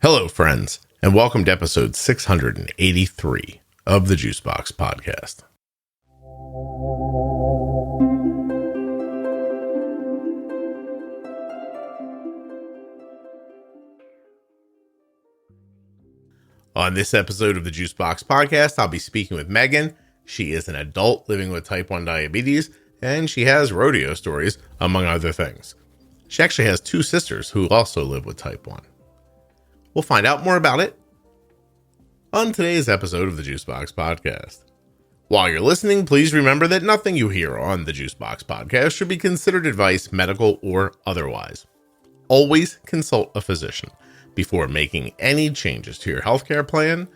Hello, friends, and welcome to episode 683 of the Juicebox Podcast. On this episode of the Juicebox Podcast, I'll be speaking with Megan. She is an adult living with type 1 diabetes, and she has rodeo stories, among other things. She actually has two sisters who also live with type 1. We'll find out more about it on today's episode of the Juicebox Podcast. While you're listening, please remember that nothing you hear on the Juicebox Podcast should be considered advice, medical or otherwise. Always consult a physician before making any changes to your healthcare plan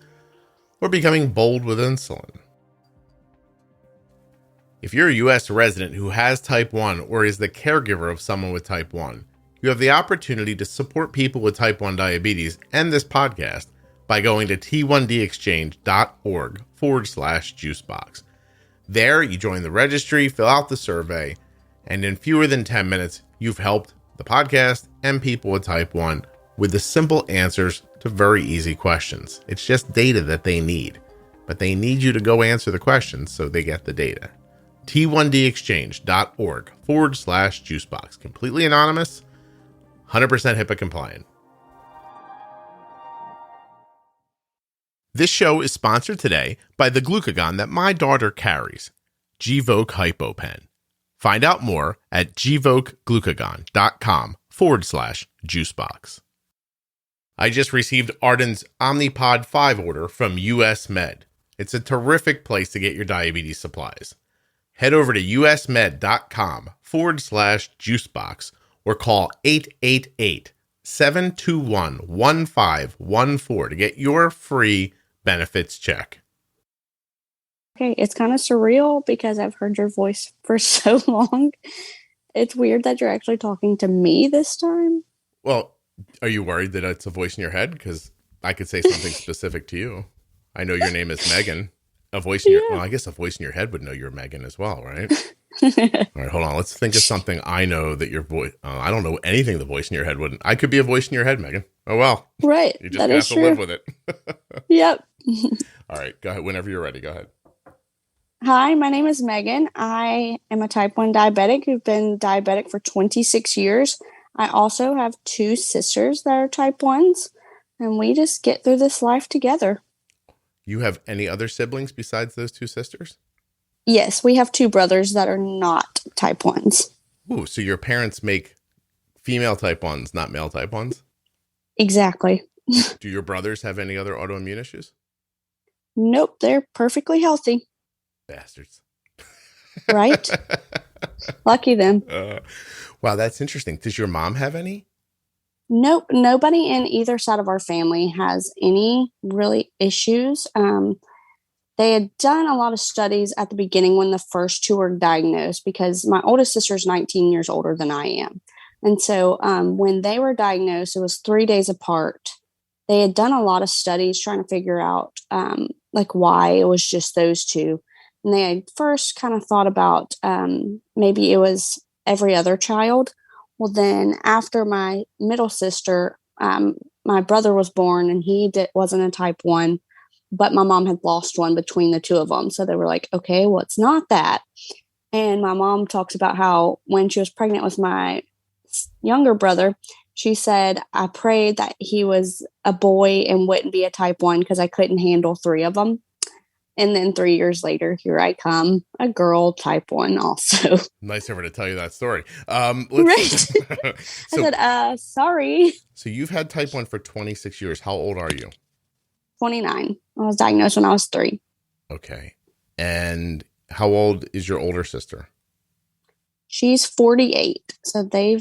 or becoming bold with insulin. If you're a U.S. resident who has type 1 or is the caregiver of someone with type 1, you have the opportunity to support people with type 1 diabetes and this podcast by going to t1dexchange.org/juicebox. There, you join the registry, fill out the survey, and in fewer than 10 minutes, you've helped the podcast and people with type 1 with the simple answers to very easy questions. It's just data that they need, but they need you to go answer the questions so they get the data. t1dexchange.org/juicebox. Completely anonymous, 100% HIPAA compliant. This show is sponsored today by the glucagon that my daughter carries, Gvoke HypoPen. Find out more at gvokeglucagon.com/juicebox. I just received Arden's Omnipod 5 order from US Med. It's a terrific place to get your diabetes supplies. Head over to usmed.com/juicebox or call 888-721-1514 to get your free benefits check. Okay, it's kind of surreal because I've heard your voice for so long. It's weird that you're actually talking to me this time. Well, are you worried that it's a voice in your head? Because I could say something specific to you. I know your name is Megan. A voice in your well, I guess a voice in your head would know you're Megan as well, right? All right, hold on. Let's think of something I know that your voice. I don't know anything the voice in your head wouldn't. I could be a voice in your head, Megan. Oh well, right. You just have to live with it. Yep. All right, go ahead. Whenever you're ready, go ahead. Hi, my name is Megan. I am a type 1 diabetic who've been diabetic for 26 years. I also have two sisters that are type 1s, and we just get through this life together. You have any other siblings besides those two sisters? Yes, we have two brothers that are not type 1s. Ooh, so your parents make female type 1s, not male type 1s? Exactly. Do your brothers have any other autoimmune issues? Nope, they're perfectly healthy. Bastards. Right? Lucky them. Wow, that's interesting. Does your mom have any? Nope, nobody in either side of our family has any really issues. They had done a lot of studies at the beginning when the first two were diagnosed because my oldest sister is 19 years older than I am. And so when they were diagnosed, it was 3 days apart. They had done a lot of studies trying to figure out why it was just those two. And they had first kind of thought about maybe it was every other child. Well, then after my middle sister, my brother was born and he wasn't a type 1, but my mom had lost one between the two of them. So they were like, okay, well, it's not that. And my mom talks about how when she was pregnant with my younger brother, she said, I prayed that he was a boy and wouldn't be a type 1 because I couldn't handle three of them. And then 3 years later, here I come, a girl, type 1 also. Nice of her to tell you that story. Right. So, I said, sorry. So you've had type 1 for 26 years. How old are you? 29. I was diagnosed when I was 3. Okay. And how old is your older sister? She's 48. So they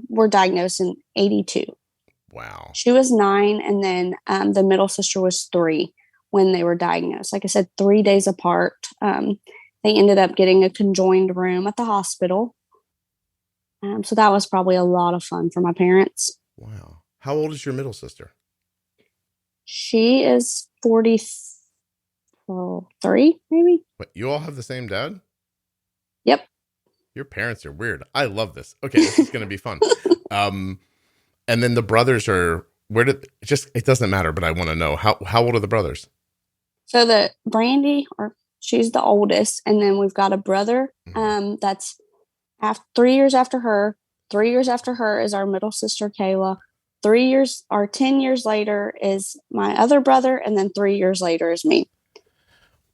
were diagnosed in 82. Wow. She was 9. And then the middle sister was 3. When they were diagnosed. Like I said, 3 days apart. They ended up getting a conjoined room at the hospital. So that was probably a lot of fun for my parents. Wow. How old is your middle sister? She is 43, maybe. Wait, you all have the same dad? Yep. Your parents are weird. I love this. Okay, this is going to be fun. And then the brothers are it doesn't matter, but I want to know how old are the brothers? So the Brandy, or she's the oldest, and then we've got a brother that's 3 years after her. 3 years after her is our middle sister, Kayla. 10 years later is my other brother, and then 3 years later is me.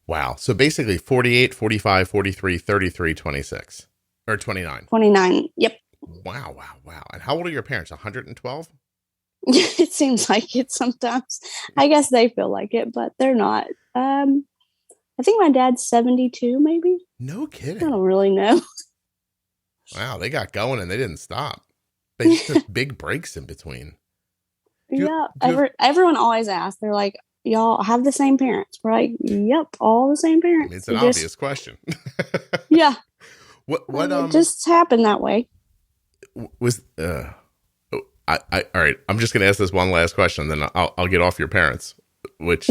Wow. So basically 48, 45, 43, 33, 26 or 29. 29. Yep. Wow. And how old are your parents? 112? It seems like it sometimes. I guess they feel like it, but they're not. I think my dad's 72, maybe. No kidding. I don't really know. Wow, they got going and they didn't stop. They just took big breaks in between. Everyone always asks. They're like, y'all have the same parents? We're like, yep, all the same parents. It's an obvious question. Yeah. What it just happened that way. Was all right, I'm just gonna ask this one last question, then I'll get off your parents, which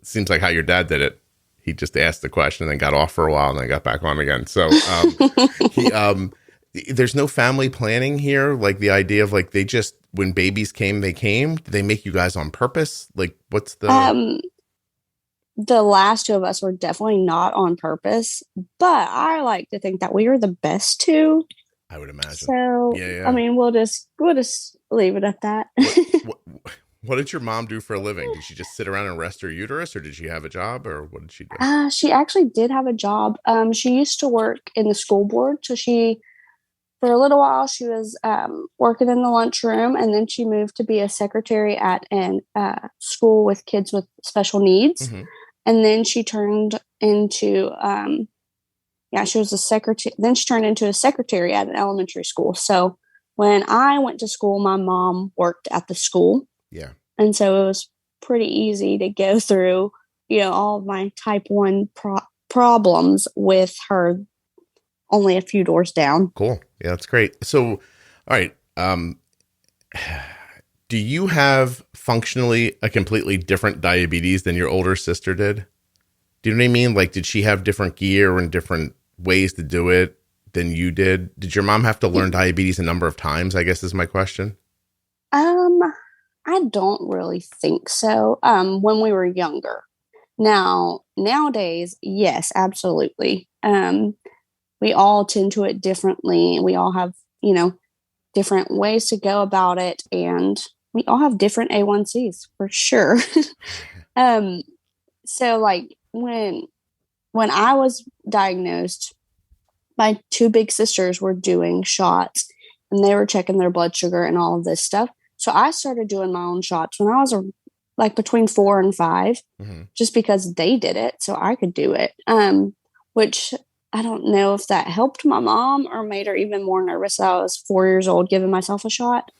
seems like how your dad did it. He just asked the question and then got off for a while and then got back on again. So there's no family planning here. Like the idea of like, they just, when babies came, they came. Did they make you guys on purpose? Like what's the last two of us were definitely not on purpose, but I like to think that we were the best two. I would imagine. So, yeah. I mean, we'll just leave it at that. What did your mom do for a living? Did she just sit around and rest her uterus, or did she have a job, or what did she do? She actually did have a job. She used to work in the school board. So for a little while, she was working in the lunchroom, and then she moved to be a secretary at an school with kids with special needs. Mm-hmm. And then she turned into, she was a secretary. Then she turned into a secretary at an elementary school. So when I went to school, my mom worked at the school. Yeah. And so it was pretty easy to go through, all of my type 1 problems with her only a few doors down. Cool. Yeah, that's great. So, all right. Do you have functionally a completely different diabetes than your older sister did? Do you know what I mean? Like, did she have different gear and different ways to do it than you did? Did your mom have to learn diabetes a number of times, I guess is my question? I don't really think so. When we were younger. Nowadays, yes, absolutely. We all tend to it differently. We all have, different ways to go about it. And we all have different A1Cs for sure. So like when I was diagnosed, my two big sisters were doing shots and they were checking their blood sugar and all of this stuff. So I started doing my own shots when I was between 4 and 5, mm-hmm. just because they did it, so I could do it. Which I don't know if that helped my mom or made her even more nervous that I was 4 years old giving myself a shot.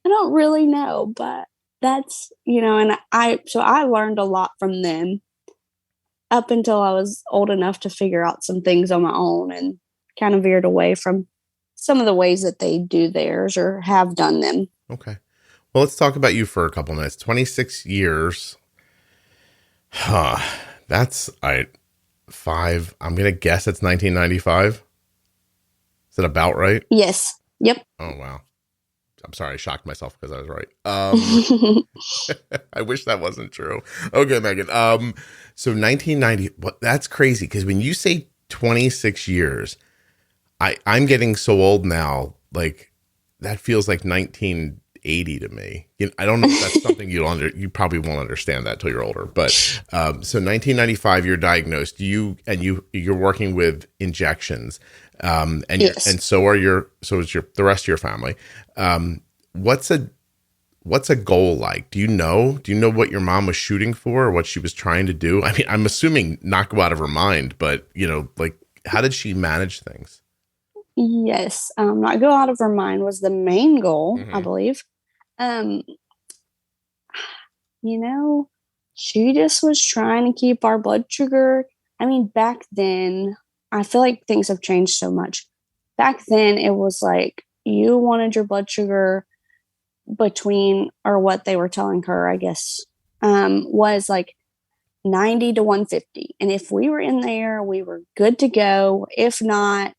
I don't really know, but that's, and I learned a lot from them up until I was old enough to figure out some things on my own and kind of veered away from some of the ways that they do theirs or have done them. Okay. Well, let's talk about you for a couple minutes. 26 years. That's five. I'm going to guess it's 1995. Is that about right? Yes. Yep. Oh, wow. I'm sorry. I shocked myself because I was right. I wish that wasn't true. Okay, Megan. So 1990. That's crazy because when you say 26 years, I'm getting so old now. Like that feels like 1980 to me. I don't know if that's something you probably won't understand that till you're older. But so 1995, you're diagnosed. You're working with injections, and yes. And so is the rest of your family. What's a goal like? Do you know what your mom was shooting for or what she was trying to do? I mean, I'm assuming not go out of her mind, but like how did she manage things? Yes. Not go out of her mind was the main goal, mm-hmm. I believe. She just was trying to keep our blood sugar. I mean, back then, I feel like things have changed so much. Back then, it was like you wanted your blood sugar between, or what they were telling her, I guess, was like 90 to 150. And if we were in there, we were good to go. If not,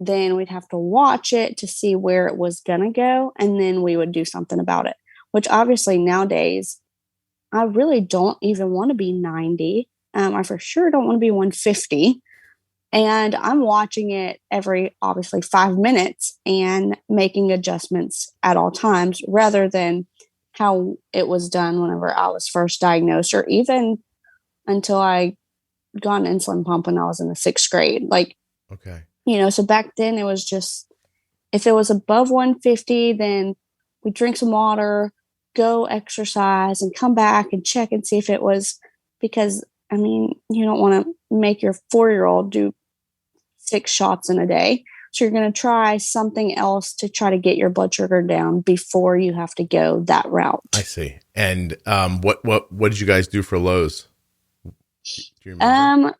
then we'd have to watch it to see where it was going to go. And then we would do something about it, which obviously nowadays I really don't even want to be 90. I for sure don't want to be 150. And I'm watching it every, obviously, 5 minutes and making adjustments at all times rather than how it was done whenever I was first diagnosed, or even until I got an insulin pump when I was in the 6th grade. Like, okay. So back then it was just, if it was above 150, then we drink some water, go exercise, and come back and check and see if it was, because, you don't want to make your 4-year-old do 6 shots in a day. So you're going to try something else to try to get your blood sugar down before you have to go that route. I see. And what did you guys do for lows? Do you remember?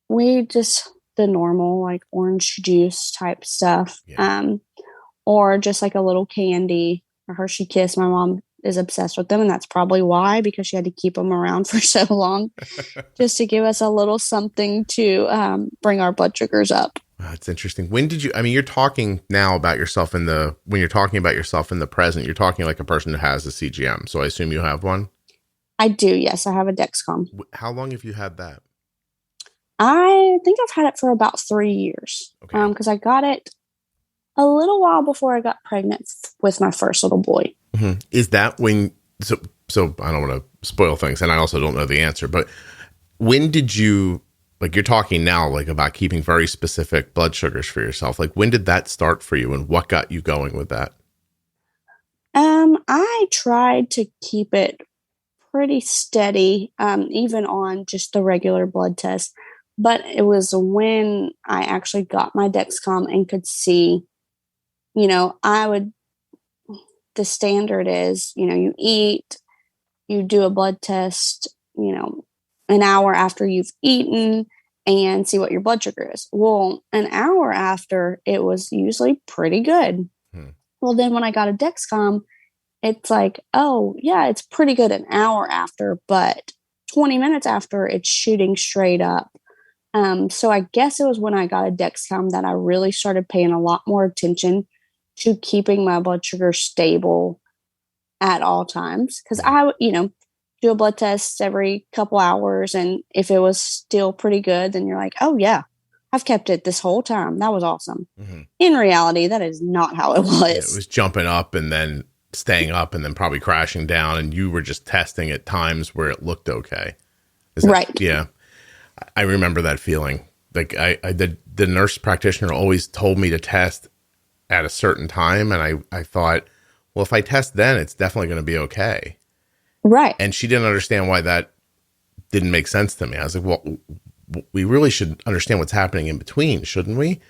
We just the normal, like orange juice type stuff. Yeah. Or just like a little candy, a Hershey Kiss. My mom is obsessed with them, and that's probably why, because she had to keep them around for so long just to give us a little something to bring our blood sugars up. That's interesting. When did you, you're talking now about yourself when you're talking about yourself in the present, you're talking like a person who has a CGM. So I assume you have one? I do. Yes. I have a Dexcom. How long have you had that? I think I've had it for about 3 years. Okay. Cause I got it a little while before I got pregnant with my first little boy. Mm-hmm. Is that when, so I don't want to spoil things, and I also don't know the answer, but when did you, like, you're talking now like about keeping very specific blood sugars for yourself. Like, when did that start for you, and what got you going with that? I tried to keep it pretty steady, even on just the regular blood test. But it was when I actually got my Dexcom and could see, the standard is, you eat, you do a blood test, an hour after you've eaten, and see what your blood sugar is. Well, an hour after, it was usually pretty good. Well, then when I got a Dexcom, it's like, oh, yeah, it's pretty good an hour after, but 20 minutes after, it's shooting straight up. So I guess it was when I got a Dexcom that I really started paying a lot more attention to keeping my blood sugar stable at all times. Because I would, do a blood test every couple hours. And if it was still pretty good, then you're like, oh, yeah, I've kept it this whole time. That was awesome. Mm-hmm. In reality, that is not how it was. Yeah, it was jumping up and then staying up and then probably crashing down. And you were just testing at times where it looked okay. Right. Yeah. I remember that feeling. Like the nurse practitioner always told me to test at a certain time. And I thought, well, if I test then, it's definitely going to be okay. Right. And she didn't understand why that didn't make sense to me. I was like, well, we really should understand what's happening in between, shouldn't we?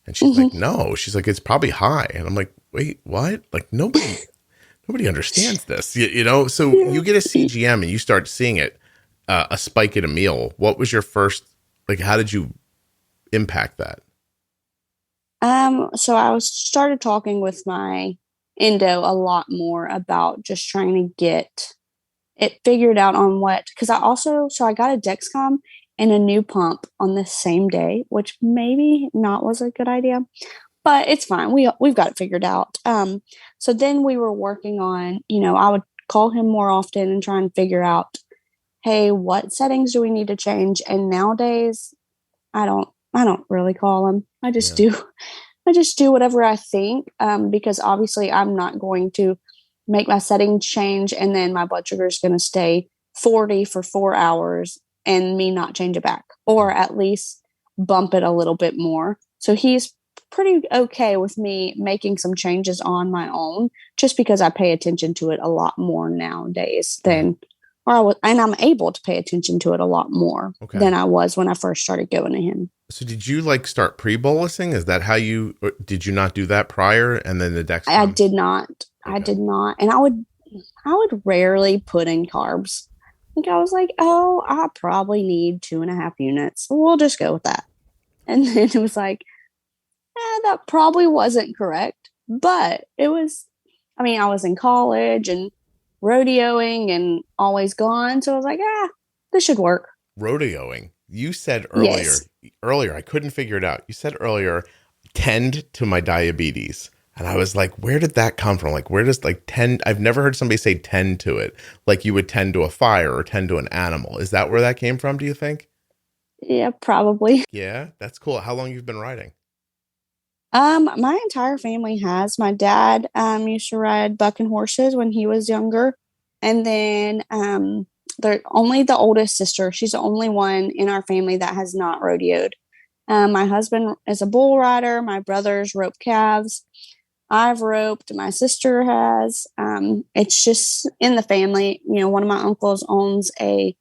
And she's like, no. She's like, it's probably high. And I'm like, wait, what? Like nobody understands this, So you get a CGM and you start seeing it, a spike at a meal. What was your first, like, how did you impact that? So I started talking with my endo a lot more about just trying to get it figured out on because I got a Dexcom and a new pump on the same day, which maybe not was a good idea, but it's fine. We've got it figured out. So then we were working on, I would call him more often and try and figure out, hey, what settings do we need to change? And nowadays I don't really call him. I just do whatever I think, because obviously I'm not going to make my settings change and then my blood sugar is going to stay 40 for 4 hours and me not change it back, or at least bump it a little bit more. So he's pretty okay with me making some changes on my own, just because I pay attention to it a lot more nowadays and I'm able to pay attention to it a lot more than I was when I first started going to him. So did you start pre-bolusing? Is that how did you not do that prior? And then the Dexcom? I did not. Okay. I did not. And I would rarely put in carbs. Like I was like, oh, I probably need 2.5 units. We'll just go with that. And then it was like, that probably wasn't correct, but it was, I was in college and rodeoing and always gone. So I was like, this should work. Rodeoing. You said earlier, I couldn't figure it out. You said earlier, tend to my diabetes. And I was like, where did that come from? Like, where does like tend? I've never heard somebody say tend to it. Like you would tend to a fire or tend to an animal. Is that where that came from, do you think? Yeah, probably. Yeah, that's cool. How long you've been riding? My entire family has. My dad used to ride bucking horses when he was younger. And then they're only the oldest sister. She's the only one in our family that has not rodeoed. My husband is a bull rider. My brothers rope calves. I've roped. My sister has. It's just in the family. You know, one of my uncles owns a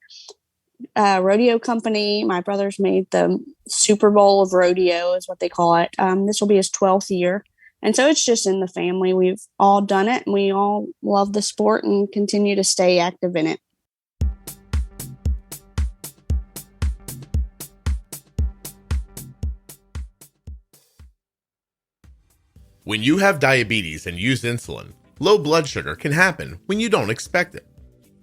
rodeo company. My brothers made the Super Bowl of rodeo, is what they call it. This will be his 12th year. And so it's just in the family. We've all done it, and we all love the sport and continue to stay active in it. When you have diabetes and use insulin, low blood sugar can happen when you don't expect it.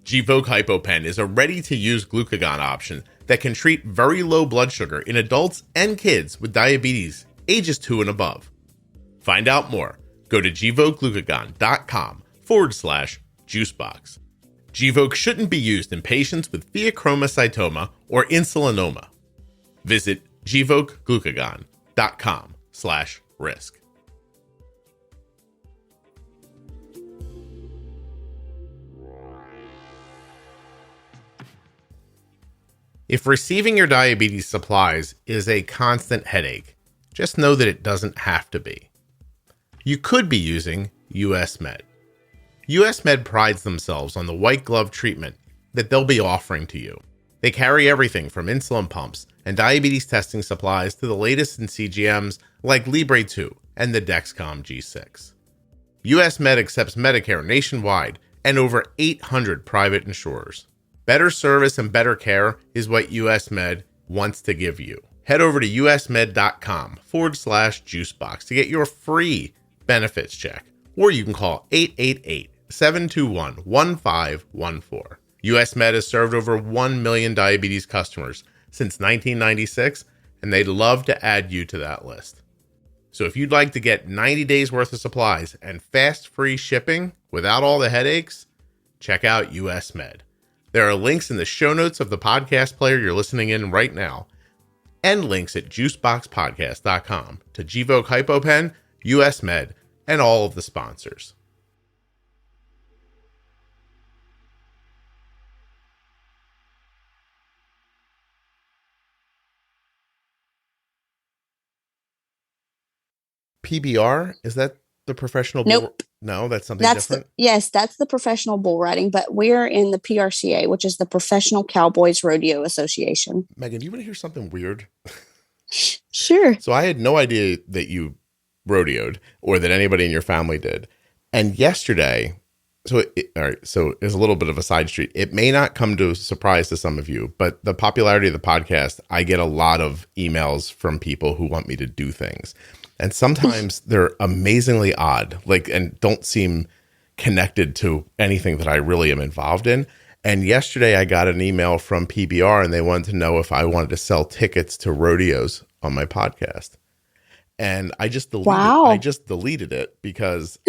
Gvoke HypoPen is a ready-to-use glucagon option that can treat very low blood sugar in adults and kids with diabetes ages 2 and above. Find out more. Go to gvokeglucagon.com/juicebox. Gvoke shouldn't be used in patients with pheochromocytoma or insulinoma. Visit gvokeglucagon.com/risk. If receiving your diabetes supplies is a constant headache, just know that it doesn't have to be. You could be using US Med. US Med prides themselves on the white glove treatment that they'll be offering to you. They carry everything from insulin pumps and diabetes testing supplies to the latest in CGMs like Libre 2 and the Dexcom G6. US Med accepts Medicare nationwide and over 800 private insurers. Better service and better care is what US Med wants to give you. Head over to usmed.com/juicebox to get your free benefits check, or you can call 888-721-1514. US Med has served over 1 million diabetes customers since 1996, and they'd love to add you to that list. So if you'd like to get 90 days worth of supplies and fast free shipping without all the headaches, check out US Med. There are links in the show notes of the podcast player you're listening in right now, and links at juiceboxpodcast.com to Gvoke HypoPen, US Med, and all of the sponsors. PBR, is that the professional? Nope. No, that's something different. Yes, that's the professional bull riding, but we're in the PRCA, which is the Professional Cowboys Rodeo Association. Megan, do you want to hear something weird? Sure. So I had no idea that you rodeoed or that anybody in your family did. And yesterday, all right, so it's a little bit of a side street. It may not come to a surprise to some of you, but the popularity of the podcast, I get a lot of emails from people who want me to do things. And sometimes they're amazingly odd, and don't seem connected to anything that I really am involved in. And yesterday I got an email from PBR and they wanted to know if I wanted to sell tickets to rodeos on my podcast. And I just deleted it because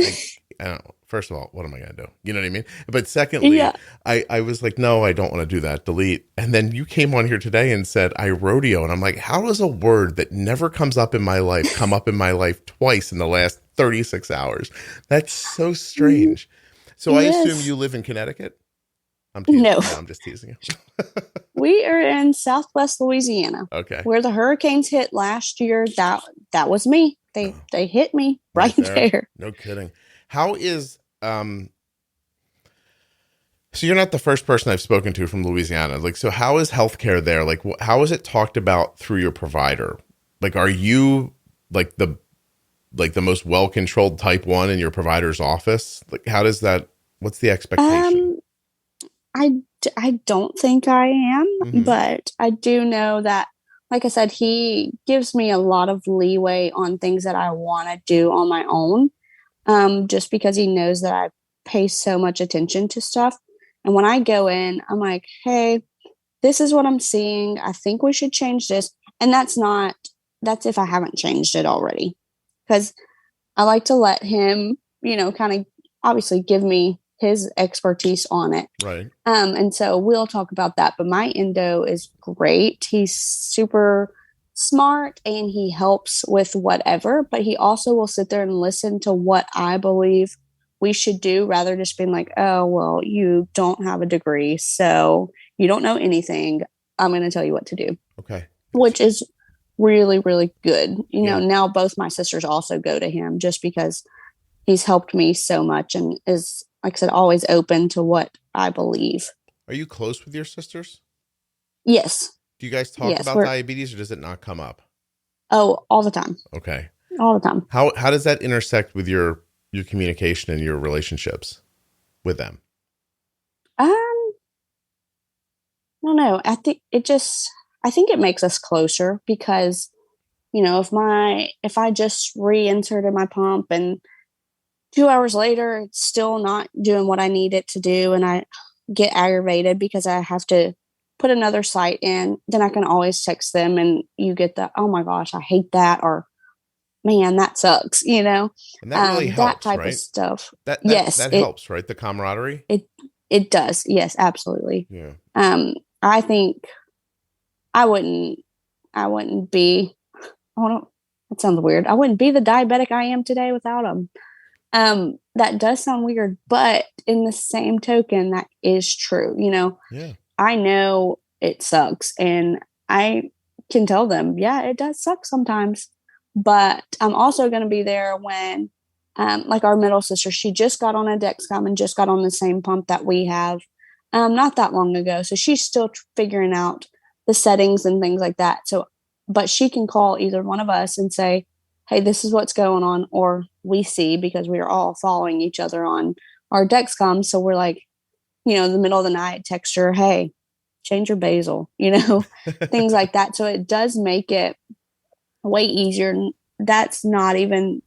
I don't know. First of all, what am I going to do? You know what I mean? But secondly, yeah. I was like, no, I don't want to do that. Delete. And then you came on here today and said, I rodeo. And I'm like, how does a word that never comes up in my life come up in my life twice in the last 36 hours? That's so strange. So yes. I assume you live in Connecticut? No. I'm just teasing you. We are in Southwest Louisiana. Okay. Where the hurricanes hit last year. That was me. They hit me right there. No kidding. How is so you're not the first person I've spoken to from Louisiana. So how is healthcare there? How is it talked about through your provider? Are you the most well-controlled type 1 in your provider's office? How does that, what's the expectation? I don't think I am, but I do know that, like I said, he gives me a lot of leeway on things that I want to do on my own. Just because he knows that I pay so much attention to stuff. And when I go in, I'm like, hey, this is what I'm seeing. I think we should change this. And that's if I haven't changed it already. Because I like to let him, kind of obviously give me his expertise on it. Right. And so we'll talk about that. But my endo is great. He's super smart and he helps with whatever, but he also will sit there and listen to what I believe we should do rather than just being like, oh, well, you don't have a degree, so you don't know anything. I'm going to tell you what to do. Okay. Which is really, really good. Yeah. Now both my sisters also go to him just because he's helped me so much and is, like I said, always open to what I believe. Are you close with your sisters? Yes. Do you guys talk about diabetes, or does it not come up? Oh, all the time. Okay. All the time. How does that intersect with your communication and your relationships with them? I don't know. I think it makes us closer because, if I just reinserted my pump and 2 hours later, it's still not doing what I need it to do, and I get aggravated because I have to put another site in, then I can always text them and you get the, oh my gosh, I hate that, or man, that sucks, And that really helps, that type right? of stuff. That yes, that helps, right? The camaraderie. It does. Yes, absolutely. Yeah. I think I wouldn't be, that sounds weird. I wouldn't be the diabetic I am today without them. That does sound weird, but in the same token, that is true. Yeah. I know it sucks and I can tell them, yeah, it does suck sometimes, but I'm also going to be there when, like our middle sister, she just got on a Dexcom and just got on the same pump that we have, not that long ago. So she's still figuring out the settings and things like that. So, but she can call either one of us and say, hey, this is what's going on, or we see, because we are all following each other on our Dexcom. So we're like, in the middle of the night, text her, hey, change your basal, things like that. So it does make it way easier. That's not even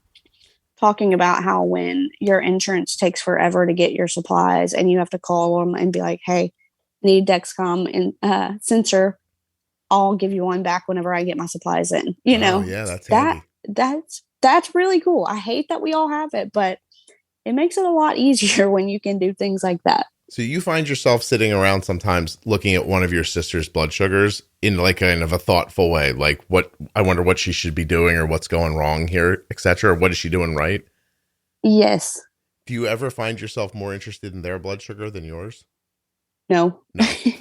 talking about how when your insurance takes forever to get your supplies and you have to call them and be like, hey, I need Dexcom and sensor. I'll give you one back whenever I get my supplies in. Oh, yeah, that's handy. That's really cool. I hate that we all have it, but it makes it a lot easier when you can do things like that. So you find yourself sitting around sometimes looking at one of your sister's blood sugars in like kind of a thoughtful way, like I wonder what she should be doing or what's going wrong here, etc. What is she doing right? Yes. Do you ever find yourself more interested in their blood sugar than yours? No.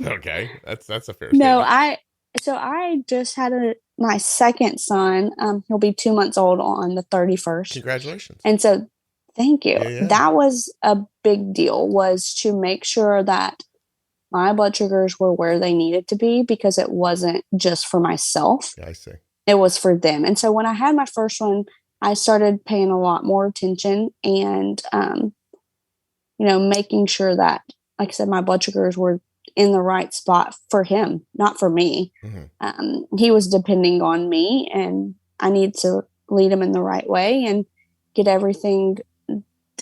Okay. That's a fair statement. No, I just had my second son. He'll be 2 months old on the 31st. Congratulations. And so thank you. Yeah. That was a big deal, was to make sure that my blood sugars were where they needed to be, because it wasn't just for myself. Yeah, I see. It was for them. And so when I had my first one, I started paying a lot more attention and, making sure that, like I said, my blood sugars were in the right spot for him, not for me. Mm-hmm. He was depending on me, and I need to lead him in the right way and get everything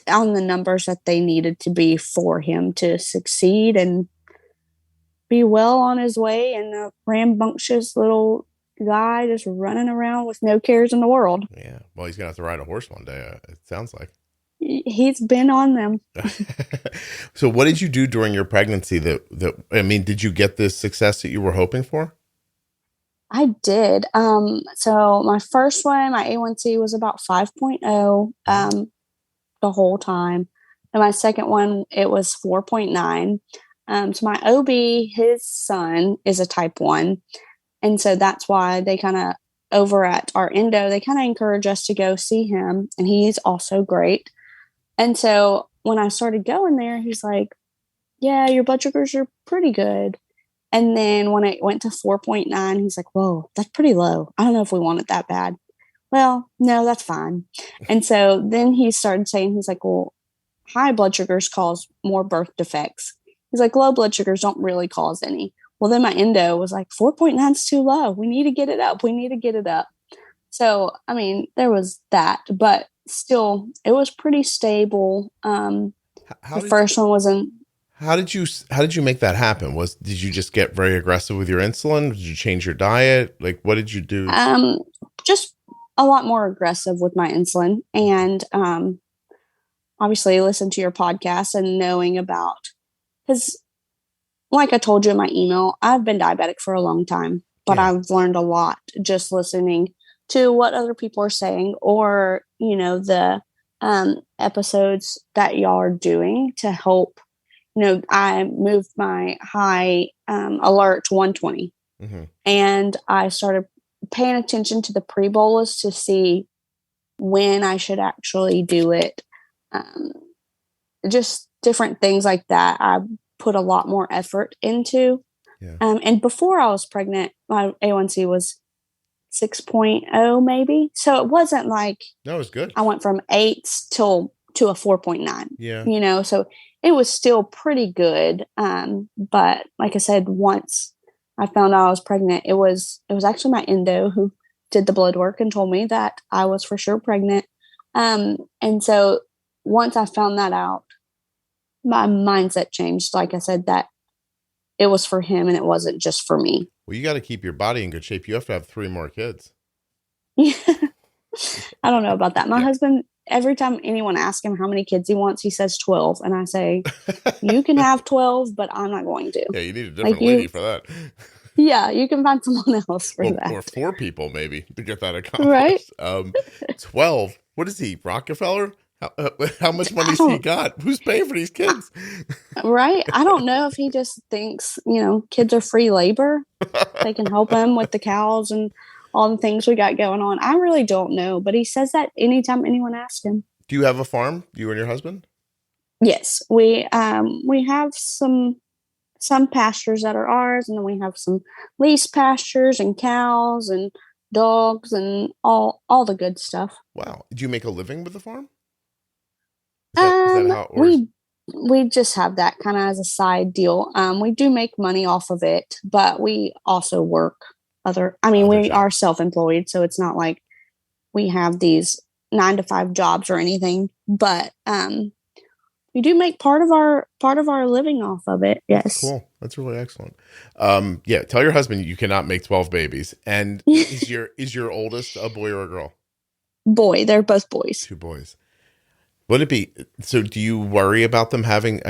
on the numbers that they needed to be for him to succeed and be well on his way, and a rambunctious little guy just running around with no cares in the world. Yeah. Well, he's going to have to ride a horse one day, it sounds like. He's been on them. So what did you do during your pregnancy did you get the success that you were hoping for? I did. So my first one, my A1C was about 5.0 the whole time. And my second one, it was 4.9. So my OB, his son is a type 1. And so that's why they kind of, over at our endo, they kind of encourage us to go see him. And he's also great. And so when I started going there, he's like, yeah, your blood sugars are pretty good. And then when it went to 4.9, he's like, whoa, that's pretty low. I don't know if we want it that bad. Well, no, that's fine. And so then he started saying, he's like, well, high blood sugars cause more birth defects. He's like, low blood sugars don't really cause any. Well, then my endo was like, 4.9 is too low. We need to get it up. So, there was that, but still, it was pretty stable. The first one was in. How did you make that happen? Did you just get very aggressive with your insulin? Did you change your diet? Like, what did you do? Just a lot more aggressive with my insulin, and obviously listen to your podcast and knowing about, because like I told you in my email, I've been diabetic for a long time, but I've learned a lot just listening to what other people are saying, or, the episodes that y'all are doing to help. I moved my high alert to 120, and I started paying attention to the pre-bolus to see when I should actually do it. Just different things like that. I put a lot more effort into. Yeah. And before I was pregnant, my A1C was 6.0 maybe. So it wasn't like that was good. I went from 8 to a 4.9. Yeah. So it was still pretty good. But like I said, once I found out I was pregnant, it was actually my endo who did the blood work and told me that I was for sure pregnant. And so once I found that out, my mindset changed. Like I said, that it was for him and it wasn't just for me. Well, you got to keep your body in good shape. You have to have 3 more kids. Yeah. I don't know about that. My husband, every time anyone asks him how many kids he wants, he says 12. And I say, you can have 12, but I'm not going to. Yeah, you need a different lady for that. Yeah, you can find someone else for that. Or 4 people maybe to get that accomplished. Right? 12. What is he, Rockefeller? How much money's he got? Who's paying for these kids? Right? I don't know if he just thinks, kids are free labor. They can help him with the cows and all the things we got going on. I really don't know, but he says that anytime anyone asks him. Do you have a farm, you and your husband? Yes, we have some pastures that are ours, and then we have some leased pastures and cows and dogs and all the good stuff. Wow. Do you make a living with the farm? Is that how it works? We just have that kind of as a side deal. We do make money off of it, but we also work we are self-employed, so it's not like we have these 9-to-5 jobs or anything, but we do make part of our living off of it. Yes. Cool. That's really excellent. Tell your husband you cannot make 12 babies. And is your oldest a boy or a girl? Boy. They're both boys. 2 boys. Would it be, so do you worry about them having,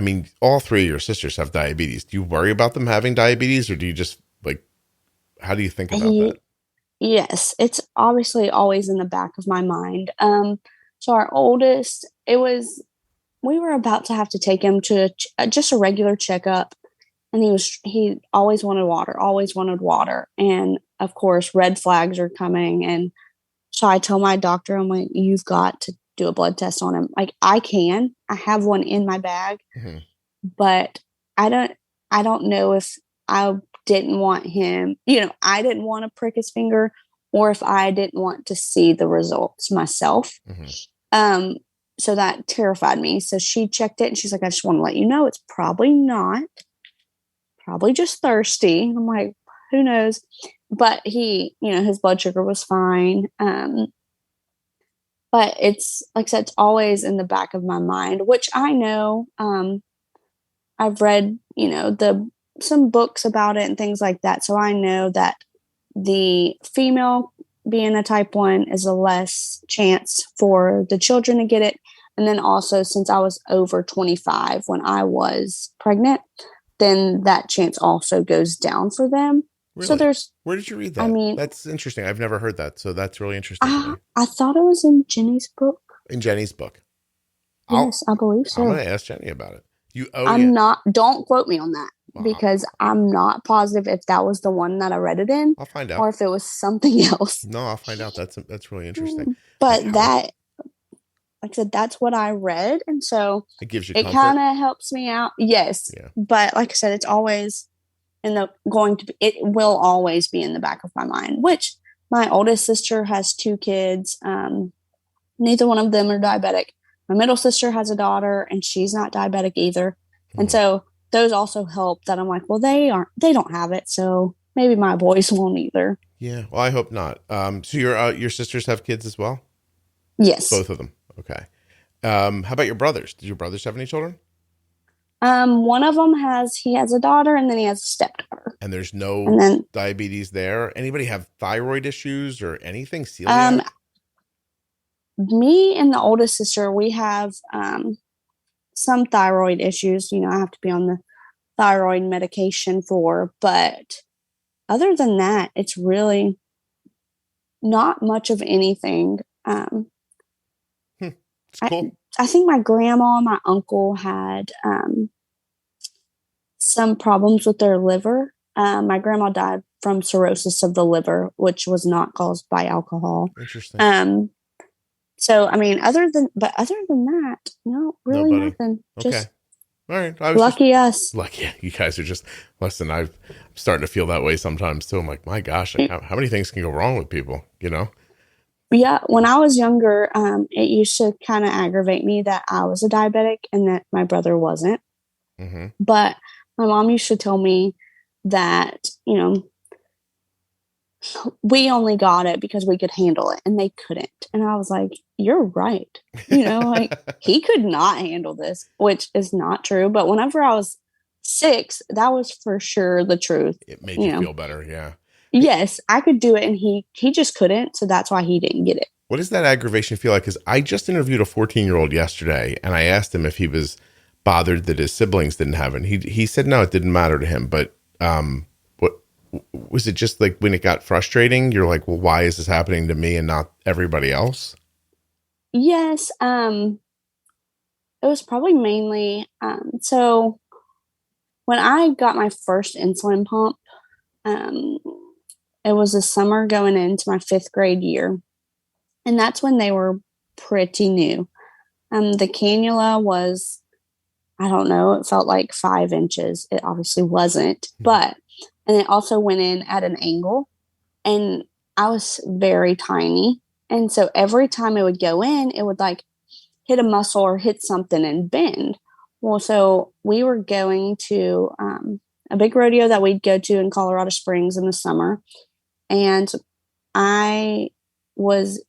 all 3 of your sisters have diabetes. Do you worry about them having diabetes, or do you just how do you think about that? Yes, it's obviously always in the back of my mind. So our oldest, we were about to have to take him to just a regular checkup, and he always wanted water. And of course, red flags are coming. And so I told my doctor, I'm like, you've got to do a blood test on him. Like, I have one in my bag, but I don't know if I didn't want him, I didn't want to prick his finger, or if I didn't want to see the results myself. So that terrified me. So she checked it and she's like, I just want to let you know, it's probably just thirsty. I'm like, who knows? But he, his blood sugar was fine. But it's, like I said, it's always in the back of my mind, which I know, I've read, some books about it and things like that. So I know that the female being a type 1 is a less chance for the children to get it. And then also, since I was over 25 when I was pregnant, then that chance also goes down for them. Really? So where did you read that? That's interesting. I've never heard that. So that's really interesting. I thought it was in Jenny's book. In Jenny's book. Yes, I believe so. I'm going to ask Jenny about it. Don't quote me on that. Because I'm not positive if that was the one that I read it in. I'll find out. Or if it was something else. No, I'll find out. That's really interesting. But like I said, that's what I read. And so it gives you it kind of helps me out. Yes. Yeah. But like I said, it's always it will always be in the back of my mind, which my oldest sister has 2 kids. Neither one of them are diabetic. My middle sister has a daughter and she's not diabetic either. And so those also help that I'm like, well, they don't have it. So maybe my boys won't either. Yeah. Well, I hope not. So your sisters have kids as well? Yes. Both of them. Okay. How about your brothers? Did your brothers have any children? One of them has a daughter, and then he has a stepdaughter. And there's no diabetes there. Anybody have thyroid issues or anything? Celiac? me and the oldest sister, we have some thyroid issues. I have to be on the thyroid medication for, but other than that, it's really not much of anything. It's cool. I think my grandma and my uncle had some problems with their liver. My grandma died from cirrhosis of the liver, which was not caused by alcohol. Interesting. So, other than that, no, really nothing. Okay. Just all right. Lucky us. Lucky. You guys are just, listen, I'm starting to feel that way sometimes too. I'm like, my gosh, how many things can go wrong with people, Yeah. When I was younger, it used to kind of aggravate me that I was a diabetic and that my brother wasn't. Mm-hmm. But my mom used to tell me that, we only got it because we could handle it and they couldn't. And I was like, you're right. He could not handle this, which is not true. But whenever I was 6, that was for sure the truth. It made you feel better. Yeah. Yes, I could do it. And he just couldn't. So that's why he didn't get it. What does that aggravation feel like? Because I just interviewed a 14-year-old yesterday and I asked him if he was bothered that his siblings didn't have it. He said, no, it didn't matter to him. But, was it just like when it got frustrating, you're like, well, why is this happening to me and not everybody else? Yes. It was probably mainly, so when I got my first insulin pump, it was a summer going into my 5th grade year. And that's when they were pretty new. The cannula was, I don't know, it felt like 5 inches. It obviously wasn't, and it also went in at an angle, and I was very tiny. And so every time it would go in, it would like hit a muscle or hit something and bend. Well, so we were going to a big rodeo that we'd go to in Colorado Springs in the summer. And I was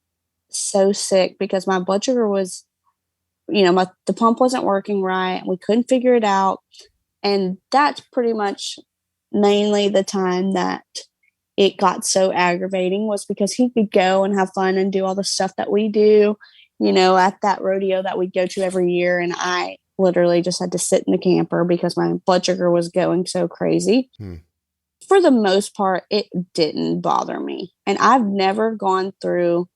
so sick because my blood sugar was, the pump wasn't working right. We couldn't figure it out. And that's pretty much mainly the time that it got so aggravating, was because he could go and have fun and do all the stuff that we do, at that rodeo that we go to every year. And I literally just had to sit in the camper because my blood sugar was going so crazy. For the most part, it didn't bother me. And I've never gone through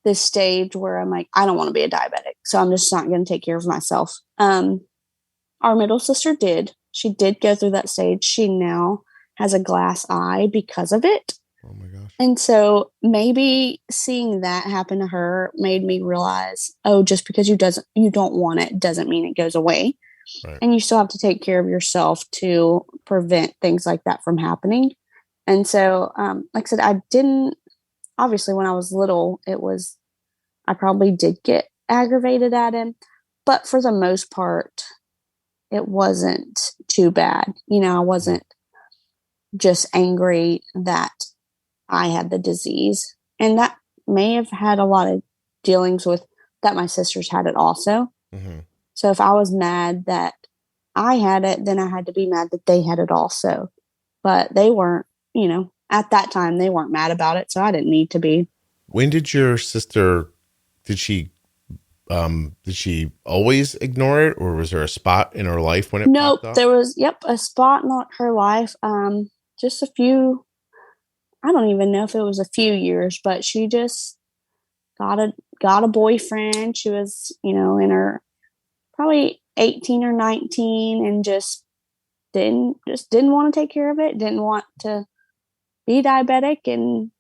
this stage where I'm like, I don't want to be a diabetic, so I'm just not going to take care of myself. Our middle sister did. She did go through that stage. She now has a glass eye because of it. Oh my gosh. And so maybe seeing that happen to her made me realize, just because you don't want it doesn't mean it goes away. Right. And you still have to take care of yourself to prevent things like that from happening. And so, like I said, obviously when I was little, I probably did get aggravated at him, but for the most part, it wasn't too bad. I wasn't just angry that I had the disease. And that may have had a lot of dealings with that my sisters had it also. Mm-hmm. So if I was mad that I had it, then I had to be mad that they had it also. But they weren't, at that time, they weren't mad about it. So I didn't need to be. When did your sister, did she always ignore it, or was there a spot in her life when it popped up? There was, a spot in her life. Just a few, I don't even know if it was a few years, but she just got a boyfriend. She was, in her probably 18 or 19 and just didn't want to take care of it. Didn't want to be diabetic. And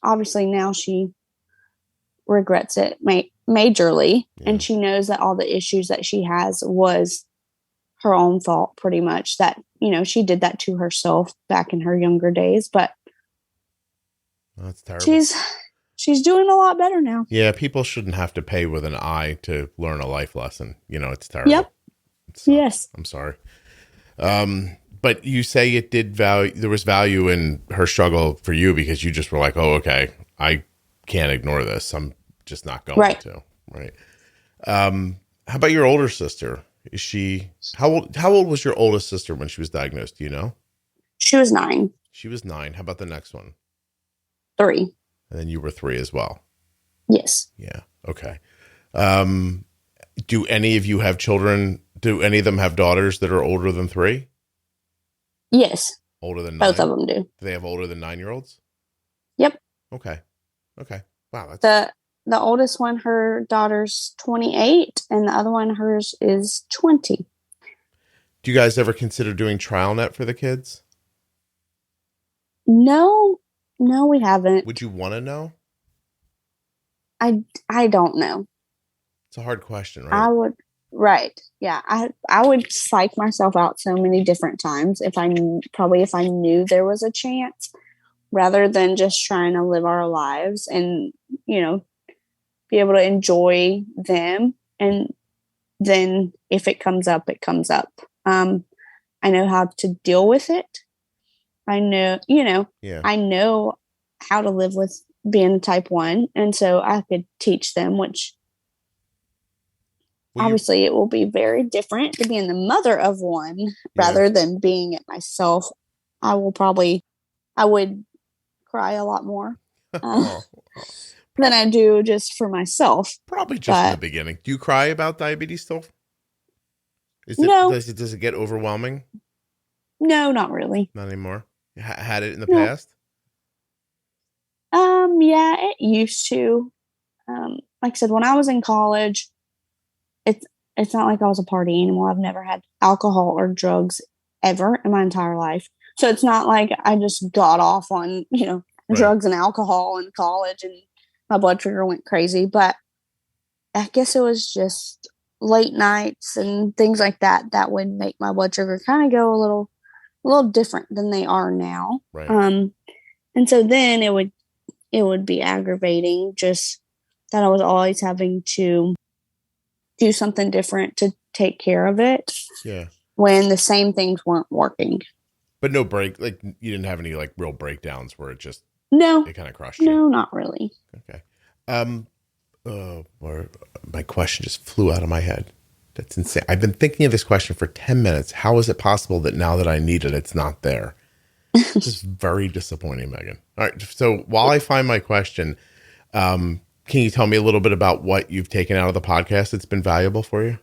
obviously now she regrets it majorly. Yeah. And she knows that all the issues that she has was her own fault, pretty much, that, she did that to herself back in her younger days, but that's terrible. She's doing a lot better now. Yeah. People shouldn't have to pay with an eye to learn a life lesson. It's terrible. Yep. Yes. I'm sorry. But you say there was value in her struggle for you because you just were like, oh, okay, I can't ignore this. I'm just not going to. Right. How about your older sister? Is she, how old was your oldest sister when she was diagnosed? Do you know? She was 9. She was 9. How about the next one? 3. And then you were 3 as well. Yes. Yeah. Okay. Do any of you have children? Do any of them have daughters that are older than 3? Yes. Older than 9? Both of them do. Do they have older than 9-year-olds? Yep. Okay. Okay. Wow. The oldest one, her daughter's 28, and the other one, hers is 20. Do you guys ever consider doing TrialNet for the kids? No, we haven't. Would you want to know? I don't know. It's a hard question, right? Right. Yeah. I would psych myself out so many different times if I knew there was a chance, rather than just trying to live our lives and, be able to enjoy them. And then if it comes up, it comes up. I know how to deal with it. I know, Yeah. I know how to live with being a type 1. And so I could teach them, which obviously it will be very different to being the mother of one rather than being it myself. I would cry a lot more than I do just for myself. Probably just in the beginning. Do you cry about diabetes still? No. Does it get overwhelming? No, not really. Not anymore. Had it in the past? Yeah, it used to. Like I said, when I was in college, it's not like I was a party animal. I've never had alcohol or drugs ever in my entire life. So it's not like I just got off on, drugs and alcohol in college and my blood sugar went crazy. But I guess it was just late nights and things like that would make my blood sugar kind of go a little different than they are now. Right. And so then it would be aggravating just that I was always having to do something different to take care of it. Yeah. When the same things weren't working. But no break, like you didn't have any like real breakdowns where it just it kind of crushed you. No, not really. Okay. My question just flew out of my head. That's insane. I've been thinking of this question for 10 minutes. How is it possible that now that I need it, it's not there? This is very disappointing, Megan. All right. So while I find my question, can you tell me a little bit about what you've taken out of the podcast that's been valuable for you?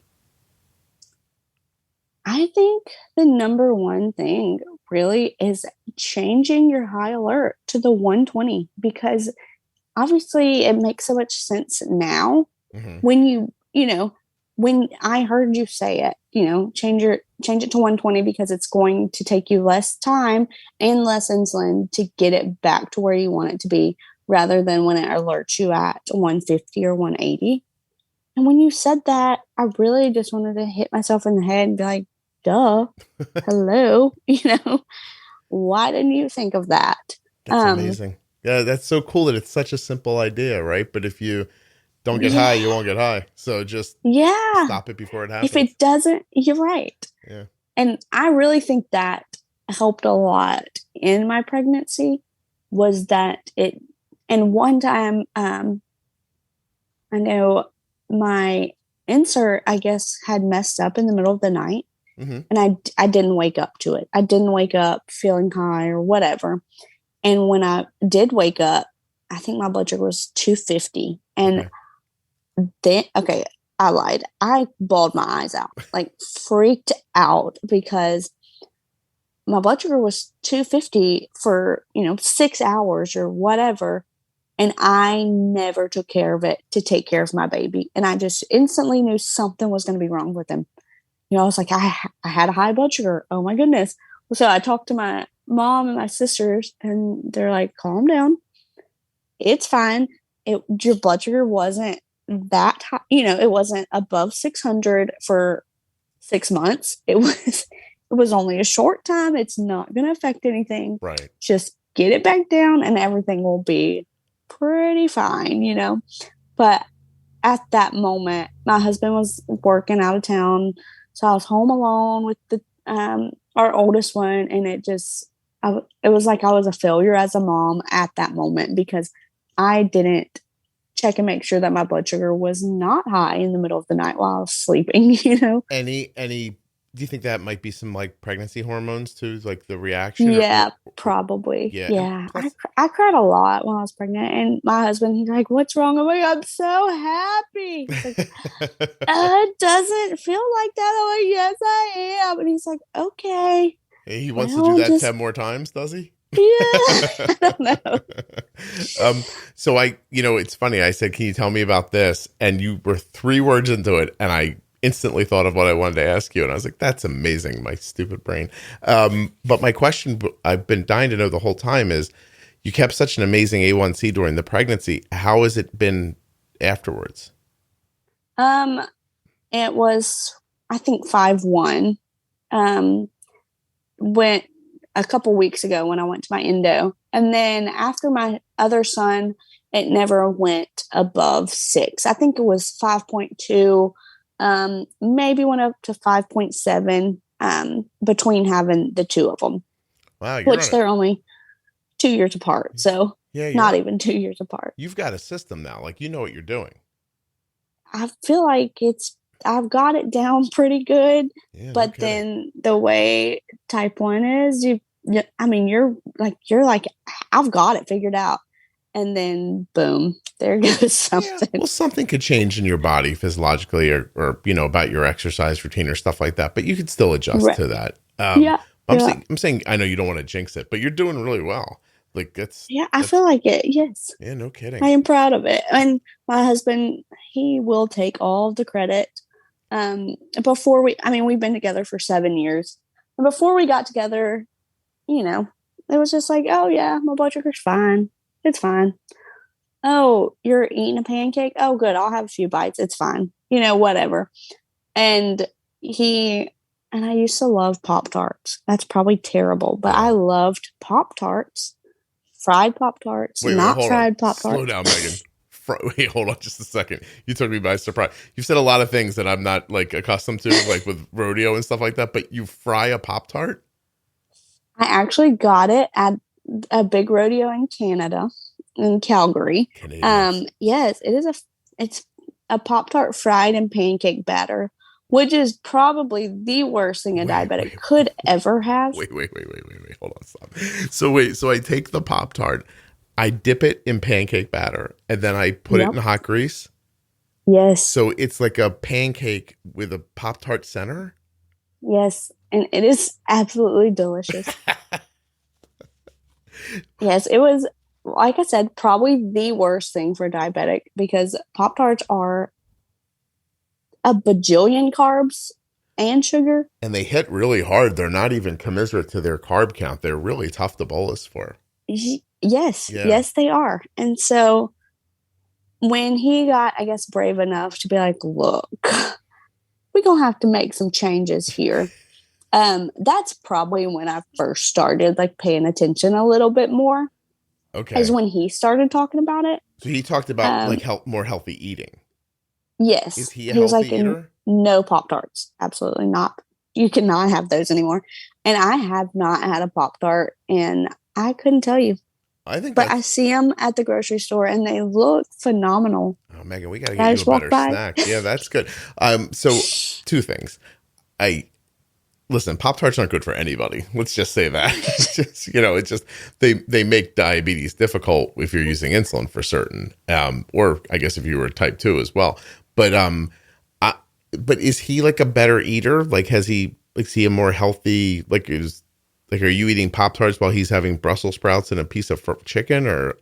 I think the number one thing really is changing your high alert to the 120, because obviously it makes so much sense now. Mm-hmm. When I heard you say it, change it to 120 because it's going to take you less time and less insulin to get it back to where you want it to be, rather than when it alerts you at 150 or 180. And when you said that, I really just wanted to hit myself in the head and be like, duh, hello, why didn't you think of that? That's amazing. Yeah, that's so cool that it's such a simple idea, right? But if you don't get high, you won't get high. So just stop it before it happens. If it doesn't, you're right. Yeah. And I really think that helped a lot in my pregnancy, was that it. And one time, I know my insert, I guess, had messed up in the middle of the night. Mm-hmm. And I didn't wake up to it. I didn't wake up feeling high or whatever. And when I did wake up, I think my blood sugar was 250. And then, I lied. I bawled my eyes out, like freaked out, because my blood sugar was 250 for, 6 hours or whatever. And I never took care of it to take care of my baby. And I just instantly knew something was going to be wrong with him. I was like, I had a high blood sugar. Oh my goodness. So I talked to my mom and my sisters, and they're like, calm down. It's fine. Your blood sugar wasn't that high. It wasn't above 600 for 6 months. It was only a short time. It's not going to affect anything. Right. Just get it back down and everything will be pretty fine, But at that moment, my husband was working out of town. So I was home alone with our oldest one. And it was like I was a failure as a mom at that moment, because I didn't check and make sure that my blood sugar was not high in the middle of the night while I was sleeping, Any, do you think that might be some like pregnancy hormones too? Like the reaction? Yeah. Probably. Yeah. Yeah. Plus, I cried a lot when I was pregnant. And my husband, he's like, what's wrong? I'm like, I'm so happy. He's like, it doesn't feel like that. I'm like, yes, I am. And he's like, okay. he wants to do that just 10 more times, does he? Yeah. I don't know. So it's funny. I said, can you tell me about this? And you were 3 words into it. And I instantly thought of what I wanted to ask you. And I was like, that's amazing. My stupid brain. But my question I've been dying to know the whole time is, you kept such an amazing A1C during the pregnancy. How has it been afterwards? It was, I think 5.1. Went a couple weeks ago when I went to my endo. And then after my other son, it never went above 6. I think it was 5.2, maybe went up to 5.7 between having the 2 of them. Wow. Which they're only 2 years apart. So not even 2 years apart. You've got a system now. Like, you know what you're doing. I feel like I've got it down pretty good. Yeah, but then the way type 1 is, you're like, I've got it figured out. And then boom, there goes something. Yeah, well, something could change in your body physiologically or about your exercise routine or stuff like that, but you could still adjust to that. I'm saying, I know you don't want to jinx it, but you're doing really well. Like I feel like it. Yes. Yeah, no kidding. I am proud of it. And my husband, he will take all of the credit. We've been together for 7 years. And before we got together, it was just like, oh yeah, my blood sugar's fine. It's fine. Oh, you're eating a pancake? Oh, good. I'll have a few bites. It's fine. Whatever. And I used to love Pop Tarts. That's probably terrible, but I loved Pop Tarts. Fried Pop Tarts, not fried Pop Tarts. Slow down, Megan. Wait, hold on just a second. You took me by surprise. You've said a lot of things that I'm not accustomed to, like with rodeo and stuff like that, but you fry a Pop Tart? I actually got it at a big rodeo in Canada, in Calgary. Yes, it's a Pop Tart fried in pancake batter, which is probably the worst thing a diabetic could ever have. Wait. Hold on, stop. So I take the Pop Tart, I dip it in pancake batter, and then I put it in hot grease. Yes. So it's like a pancake with a Pop Tart center? Yes, and it is absolutely delicious. Yes, it was, like I said, probably the worst thing for a diabetic because Pop Tarts are a bajillion carbs and sugar. And they hit really hard. They're not even commensurate to their carb count. They're really tough to bolus for. Yes, they are. And so when he got, I guess, brave enough to be like, look, we're going to have to make some changes here. That's probably when I first started paying attention a little bit more. Okay. Is when he started talking about it. So he talked about more healthy eating. Yes. Is he a healthy eater? No Pop Tarts. Absolutely not. You cannot have those anymore. And I have not had a Pop Tart, and I couldn't tell you. But I see them at the grocery store, and they look phenomenal. Oh, Megan, we got to get you a better snack. Yeah, that's good. So 2 things. Listen, Pop Tarts aren't good for anybody. Let's just say that. It's just they make diabetes difficult if you're using insulin for certain, or I guess if you were type 2 as well. But but is he a better eater? Is he a more healthy? Are you eating Pop Tarts while he's having Brussels sprouts and a piece of chicken, or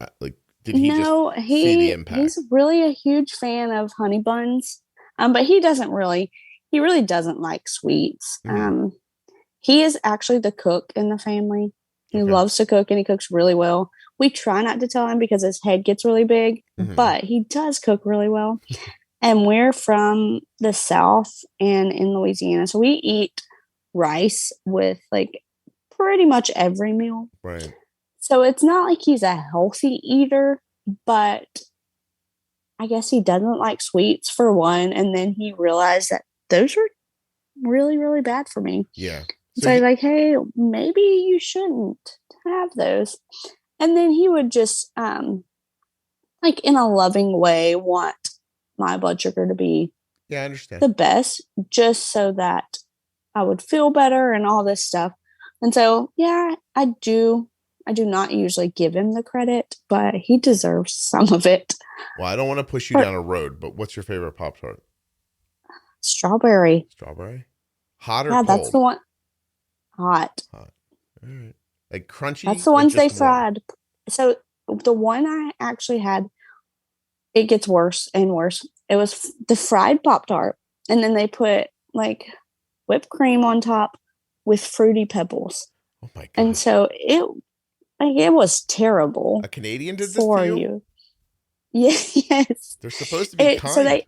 did he just see the impact? He's really a huge fan of honey buns, but he really doesn't like sweets. Mm-hmm. He is actually the cook in the family. He loves to cook, and he cooks really well. We try not to tell him because his head gets really big, but he does cook really well. And we're from the South and in Louisiana, so we eat rice with pretty much every meal. Right. So it's not like he's a healthy eater, but I guess he doesn't like sweets for one, and then he realized that those are really, really bad for me. Yeah. So he's like, hey, maybe you shouldn't have those. And then he would just, in a loving way, want my blood sugar to be I understand. the best, just so that I would feel better and all this stuff. And so, I do I do not usually give him the credit, but he deserves some of it. Well, I don't want to push you down a road, but what's your favorite Pop Tart? Strawberry. Strawberry? Hot or Yeah, cold? that's the one. Hot. Hot. All right. Like crunchy? That's the ones they fried. So the one I actually had, it gets worse and worse. It was the fried Pop Tart, and then they put like whipped cream on top with Fruity Pebbles. Oh my god! And so it was terrible. A Canadian did this for you? Yes. They're supposed to be kind. So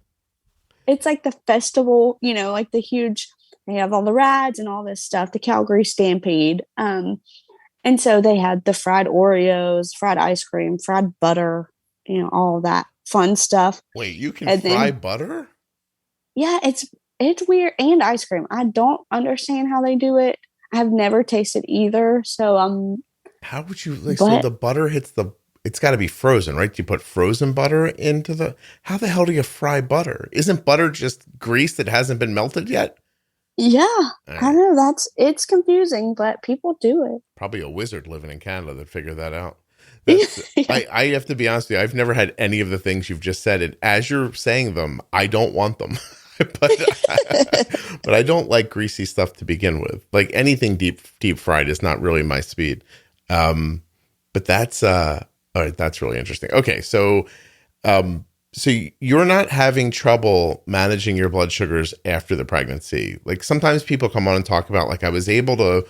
it's like the festival, like the huge. They have all the rides and all this stuff. The Calgary Stampede. And so they had the fried Oreos, fried ice cream, fried butter, all that fun stuff. Wait, you can fry butter? Yeah, it's weird. And ice cream. I don't understand how they do it. I've never tasted either. So how would you so the butter hits it's got to be frozen, right? You put frozen butter into how the hell do you fry butter? Isn't butter just grease that hasn't been melted yet? Yeah, right. I know it's confusing, but people do it. Probably a wizard living in Canada that figured that out. Yeah. I have to be honest with you. I've never had any of the things you've just said. And as you're saying them, I don't want them. but I don't like greasy stuff to begin with. Like anything deep fried is not really my speed. But that's all right. That's really interesting. Okay, so so you're not having trouble managing your blood sugars after the pregnancy. Like sometimes people come on and talk about like I was able to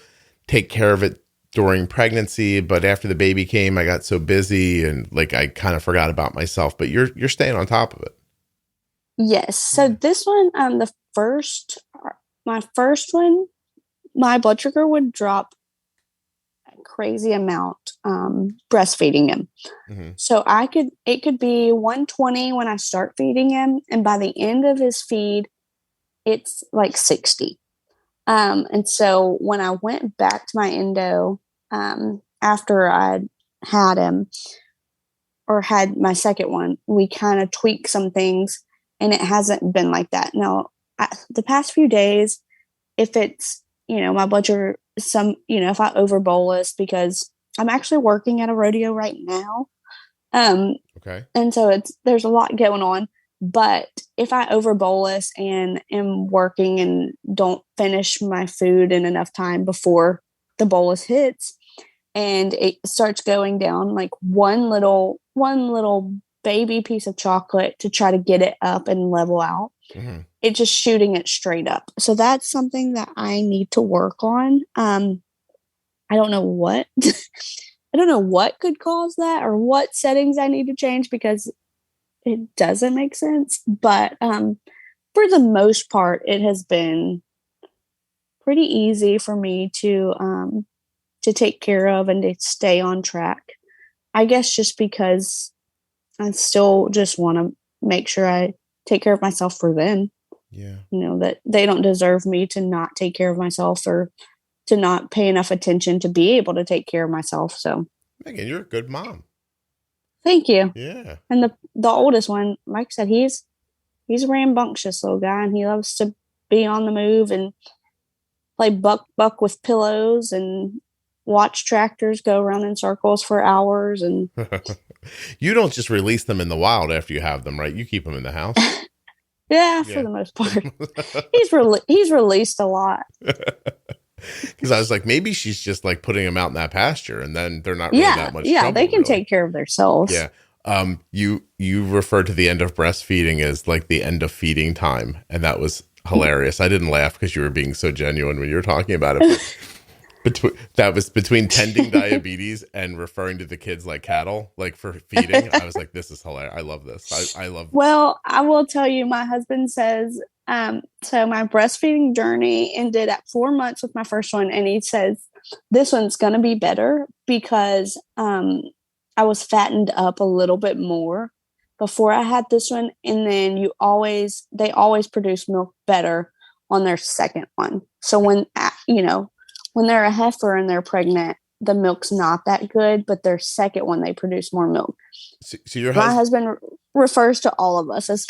take care of it during pregnancy, but after the baby came, I got so busy and like I kind of forgot about myself. But you're staying on top of it. Yes. So this one, my first one, my blood sugar would drop a crazy amount breastfeeding him. Mm-hmm. So it could be 120 when I start feeding him, and by the end of his feed, it's like 60. And so when I went back to my endo after I had him or had my second one, we kind of tweaked some things. And it hasn't been like that. Now, the past few days, if it's, my blood sugar, if I over bolus, because I'm actually working at a rodeo right now. Okay. And so there's a lot going on. But if I over bolus and am working and don't finish my food in enough time before the bolus hits, and it starts going down like one little baby piece of chocolate to try to get it up and level out. Mm-hmm. It's just shooting it straight up. So that's something that I need to work on. I don't know what could cause that or what settings I need to change because it doesn't make sense. But for the most part, it has been pretty easy for me to take care of and to stay on track. I guess just because I still just want to make sure I take care of myself for them. Yeah. That they don't deserve me to not take care of myself or to not pay enough attention to be able to take care of myself. So, Megan, you're a good mom. Thank you. Yeah. And the oldest one, like I said, he's a rambunctious little guy, and he loves to be on the move and play buck with pillows and watch tractors go around in circles for hours. And you don't just release them in the wild after you have them, right? You keep them in the house. Yeah, for the most part. He's released a lot. Because I was like, maybe she's just like putting them out in that pasture, and then they're not really that much trouble. Yeah, they can take care of themselves. Yeah. You referred to the end of breastfeeding as like the end of feeding time, and that was hilarious. I didn't laugh because you were being so genuine when you were talking about it. That was between tending diabetes and referring to the kids like cattle, like for feeding. I was like, this is hilarious. I love this. I love. Well, I will tell you, my husband says, so my breastfeeding journey ended at 4 months with my first one. And he says, this one's going to be better because, I was fattened up a little bit more before I had this one. And then they always produce milk better on their second one. So when they're a heifer and they're pregnant, the milk's not that good, but their second one, they produce more milk. So your husband, refers to all of us as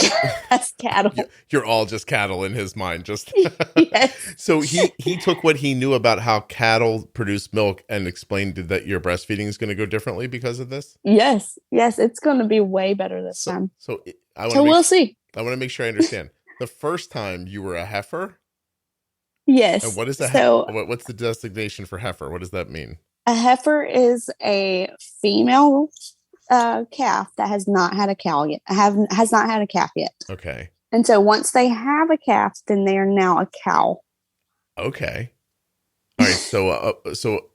cattle. You're all just cattle in his mind. Just Yes. So he took what he knew about how cattle produce milk and explained that your breastfeeding is going to go differently because of this. Yes, it's going to be way better this time. So we'll see. I want to make sure I understand. The first time you were a heifer. Yes. And what is that? So what's the designation for heifer? What does that mean? A heifer is a female calf that has not had a cow yet. Has not had a calf yet. Okay. And so once they have a calf, then they are now a cow. Okay. All right. So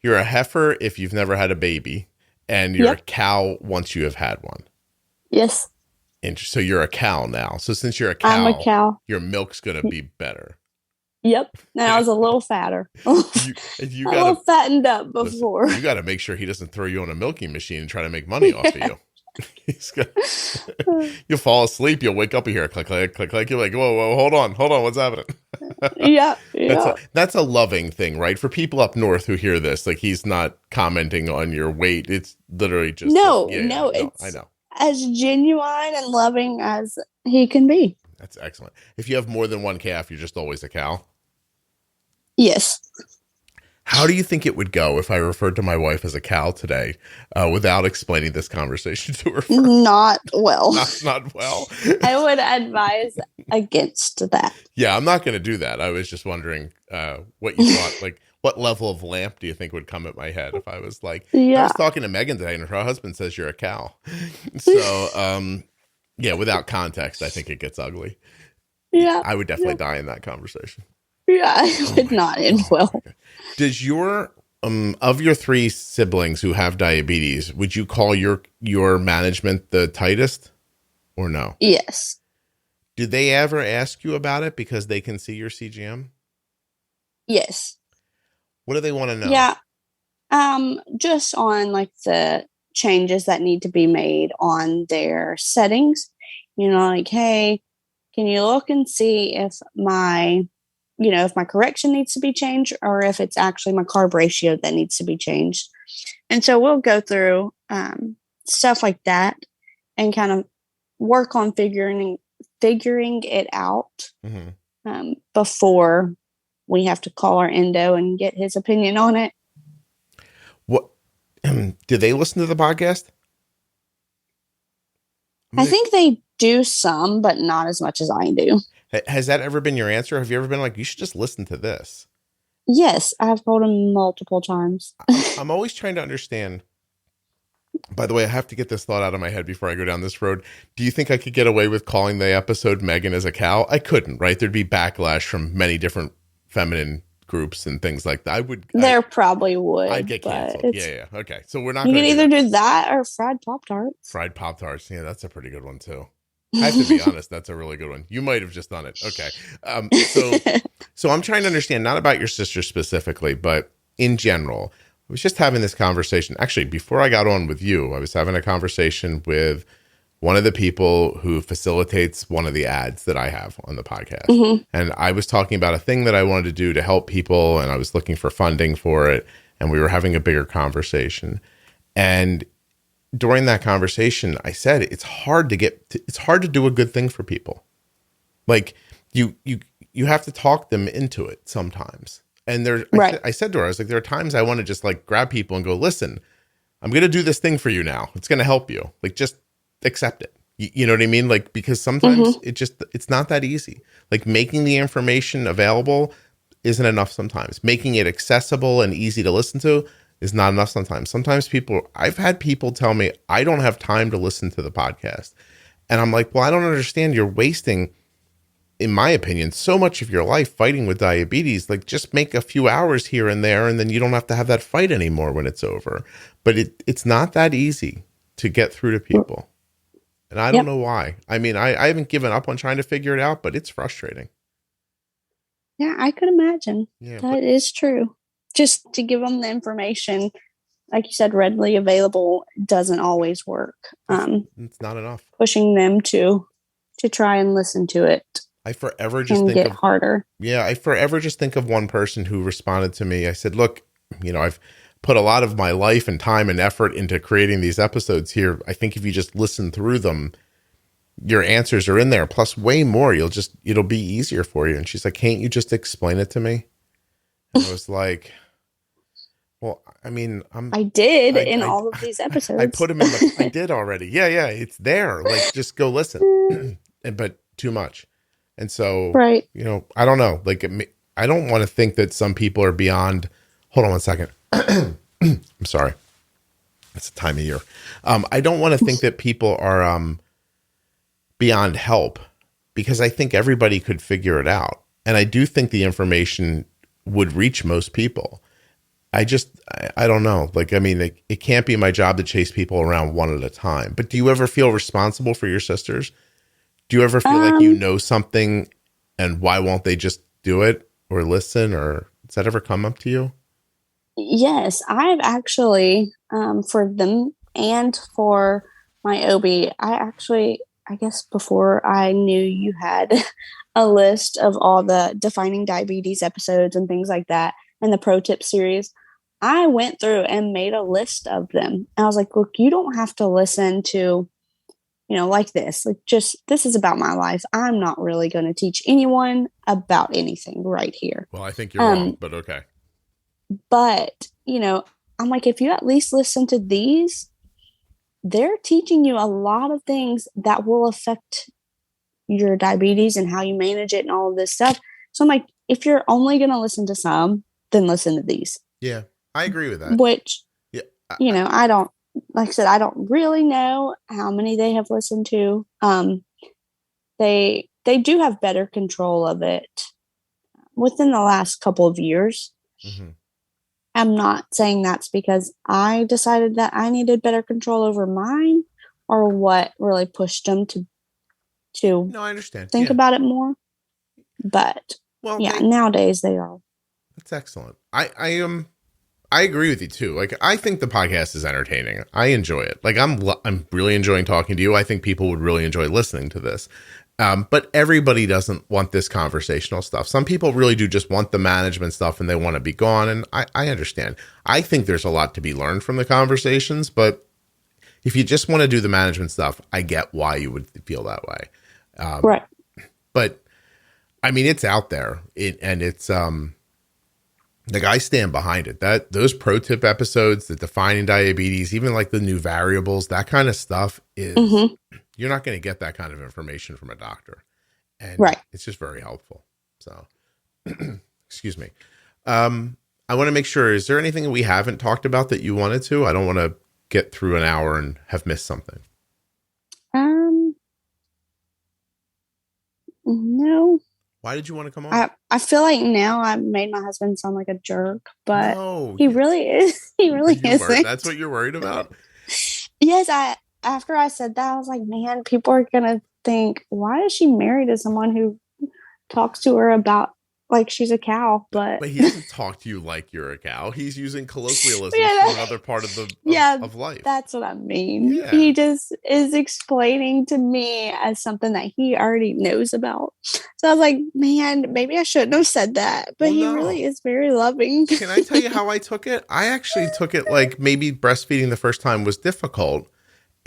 you're a heifer if you've never had a baby, and you're a cow once you have had one. Yes. So you're a cow now. So since you're a cow, I'm a cow. Your milk's gonna be better. Yep. Now I was a little fatter. you got a little fattened up before. Listen, you got to make sure he doesn't throw you on a milking machine and try to make money off of you. You'll fall asleep. You'll wake up and hear click, click, click, click. You're like, whoa, hold on, what's happening? Yeah. That's a loving thing, right? For people up north who hear this, like he's not commenting on your weight. It's literally just it's I know. As genuine and loving as he can be. That's excellent. If you have more than one calf, you're just always a cow. Yes. How do you think it would go if I referred to my wife as a cow today without explaining this conversation to her first? Not well. Not well. I would advise against that. Yeah, I'm not going to do that. I was just wondering what you thought. Like, what level of lamp do you think would come at my head if I was like, I was talking to Megan today and her husband says you're a cow. So, yeah, without context, I think it gets ugly. Yeah. I would definitely die in that conversation. Yeah, I would not end well. Does your of your three siblings who have diabetes, would you call your management the tightest or no? Yes. Do they ever ask you about it because they can see your CGM? Yes. What do they want to know? Yeah. Just on like the changes that need to be made on their settings. Like, hey, can you look and see if my correction needs to be changed or if it's actually my carb ratio that needs to be changed. And so we'll go through stuff like that and kind of work on figuring it out before we have to call our endo and get his opinion on it. What do they listen to the podcast? I think they do some, but not as much as I do. Has that ever been your answer? Have you ever been like, you should just listen to this? Yes, I've told him multiple times. I'm always trying to understand. By the way, I have to get this thought out of my head before I go down this road. Do you think I could get away with calling the episode Megan as a cow? I couldn't, right? There'd be backlash from many different feminine groups and things like that. Probably would. I'd get canceled. Yeah. Okay. So we're not going to either do that or fried Pop Tarts. Fried Pop Tarts. Yeah, that's a pretty good one too. I have to be honest, that's a really good one. You might have just done it. Okay. So I'm trying to understand, not about your sister specifically, but in general. I was just having this conversation. Actually, before I got on with you, I was having a conversation with one of the people who facilitates one of the ads that I have on the podcast. Mm-hmm. And I was talking about a thing that I wanted to do to help people, and I was looking for funding for it. And we were having a bigger conversation. And during that conversation, I said, it's hard to do a good thing for people. Like you have to talk them into it sometimes. And I said to her, I was like, there are times I want to just like grab people and go, listen, I'm going to do this thing for you now. It's going to help you. Like, just accept it. You know what I mean? Like, because sometimes it's not that easy. Like, making the information available isn't enough sometimes. Making it accessible and easy to listen to is not enough sometimes. Sometimes I've had people tell me, I don't have time to listen to the podcast. And I'm like, well, I don't understand. You're wasting, in my opinion, so much of your life fighting with diabetes. Like, just make a few hours here and there, and then you don't have to have that fight anymore when it's over. But it's not that easy to get through to people. And I don't know why. I mean, I haven't given up on trying to figure it out, but it's frustrating. Yeah, I could imagine. Yeah, that is true. Just to give them the information, like you said, readily available doesn't always work. It's not enough. Pushing them to try and listen to it. I forever just think harder. Yeah, I forever just think of one person who responded to me. I said, look, I've put a lot of my life and time and effort into creating these episodes here. I think if you just listen through them, your answers are in there, plus way more. It'll be easier for you. And she's like, can't you just explain it to me? And I was like, well, I mean, I did in all of these episodes. I put them I did already. Yeah. It's there. Like, just go listen. But too much. And so, right. I don't know. Like, I don't want to think that some people are beyond. Hold on one second. I'm sorry. It's the time of year. I don't want to think that people are beyond help, because I think everybody could figure it out. And I do think the information would reach most people. I don't know. Like, I mean, it can't be my job to chase people around one at a time. But do you ever feel responsible for your sisters? Do you ever feel like you know something and why won't they just do it or listen, or does that ever come up to you? Yes, I've actually, for them and for my OB, I guess before I knew you had a list of all the defining diabetes episodes and things like that, and the pro tip series, I went through and made a list of them. And I was like, look, you don't have to listen to, like this. Like, just, this is about my life. I'm not really going to teach anyone about anything right here. Well, I think you're wrong, but okay. But, I'm like, if you at least listen to these, they're teaching you a lot of things that will affect your diabetes and how you manage it and all of this stuff. So I'm like, if you're only going to listen to some, then listen to these. Yeah, I agree with that. Which, I don't, like I said, I don't really know how many they have listened to. They do have better control of it within the last couple of years. Mm-hmm. I'm not saying that's because I decided that I needed better control over mine, or what really pushed them to no, I understand. Think about it more. But nowadays they are. That's excellent. I agree with you too. Like, I think the podcast is entertaining. I enjoy it. Like, I'm really enjoying talking to you. I think people would really enjoy listening to this. But everybody doesn't want this conversational stuff. Some people really do just want the management stuff and they want to be gone. And I understand. I think there's a lot to be learned from the conversations, but if you just want to do the management stuff, I get why you would feel that way. Right. But I mean, it's out there, and it's, like, I stand behind it. Those pro tip episodes, the defining diabetes, even like the new variables, that kind of stuff is, you're not going to get that kind of information from a doctor. And it's just very helpful. So, excuse me. I want to make sure, is there anything we haven't talked about that you wanted to? I don't want to get through an hour and have missed something. No. Why did you want to come on? I feel like now I made my husband sound like a jerk, but he really is. He really isn't. That's what you're worried about? Yes. After I said that, I was like, man, people are going to think, why is she married to someone who talks to her about like she's a cow? But he doesn't talk to you like you're a cow. He's using colloquialism for another part of of life. That's what I mean. Yeah. He just is explaining to me as something that he already knows about. So I was like, man, maybe I shouldn't have said that. But he really is very loving. Can I tell you how I took it? I actually took it like maybe breastfeeding the first time was difficult,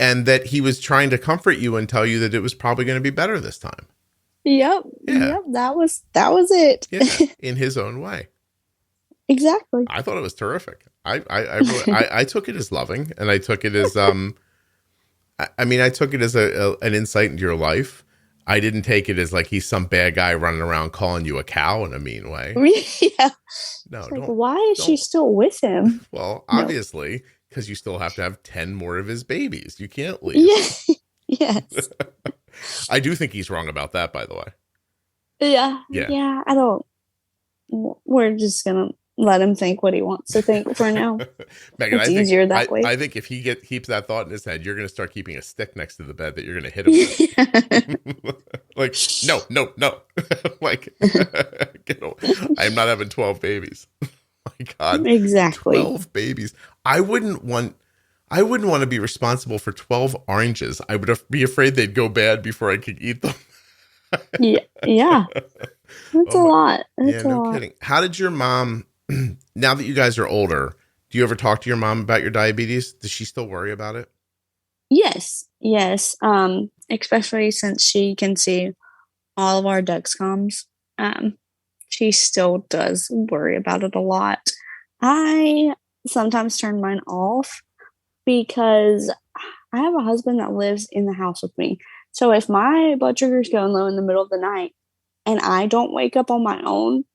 and that he was trying to comfort you and tell you that it was probably going to be better this time. Yep. Yeah. Yep. That was it. Yeah, in his own way. Exactly. I thought it was terrific. I took it as loving, and I took it as I took it as an insight into your life. I didn't take it as like he's some bad guy running around calling you a cow in a mean way. Yeah. No. Like, why is she still with him? Well, obviously, because you still have to have 10 more of his babies. You can't leave. Yeah. Yes. I do think he's wrong about that, by the way. Yeah. I don't. We're just gonna let him think what he wants to think for now. Megan, it's easier that way. I think if he keeps that thought in his head, you're going to start keeping a stick next to the bed that you're going to hit him with. Like, no. Like, I'm not having 12 babies. My God, exactly. 12 babies. I wouldn't want to be responsible for 12 oranges. I would be afraid they'd go bad before I could eat them. Yeah. That's a lot. That's no kidding. How did your mom, now that you guys are older, Do you ever talk to your mom about your diabetes? Does she still worry about it? Yes. Especially since she can see all of our Dexcoms. She still does worry about it a lot. I sometimes turn mine off because I have a husband that lives in the house with me. So if my blood sugar is going low in the middle of the night and I don't wake up on my own,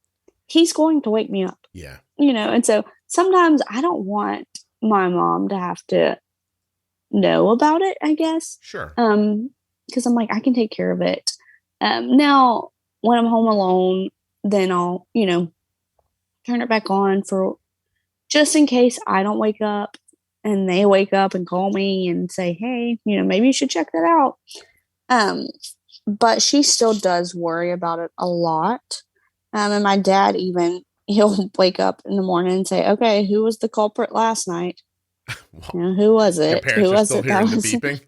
he's going to wake me up. Yeah. And so sometimes I don't want my mom to have to know about it, I guess. Sure. Because I'm like, I can take care of it. Now, when I'm home alone, then I'll, turn it back on for just in case I don't wake up and they wake up and call me and say, hey, maybe you should check that out. But she still does worry about it a lot. And my dad he'll wake up in the morning and say, okay, who was the culprit last night? Well, who was it? Your parents who are was still it hearing that the was beeping?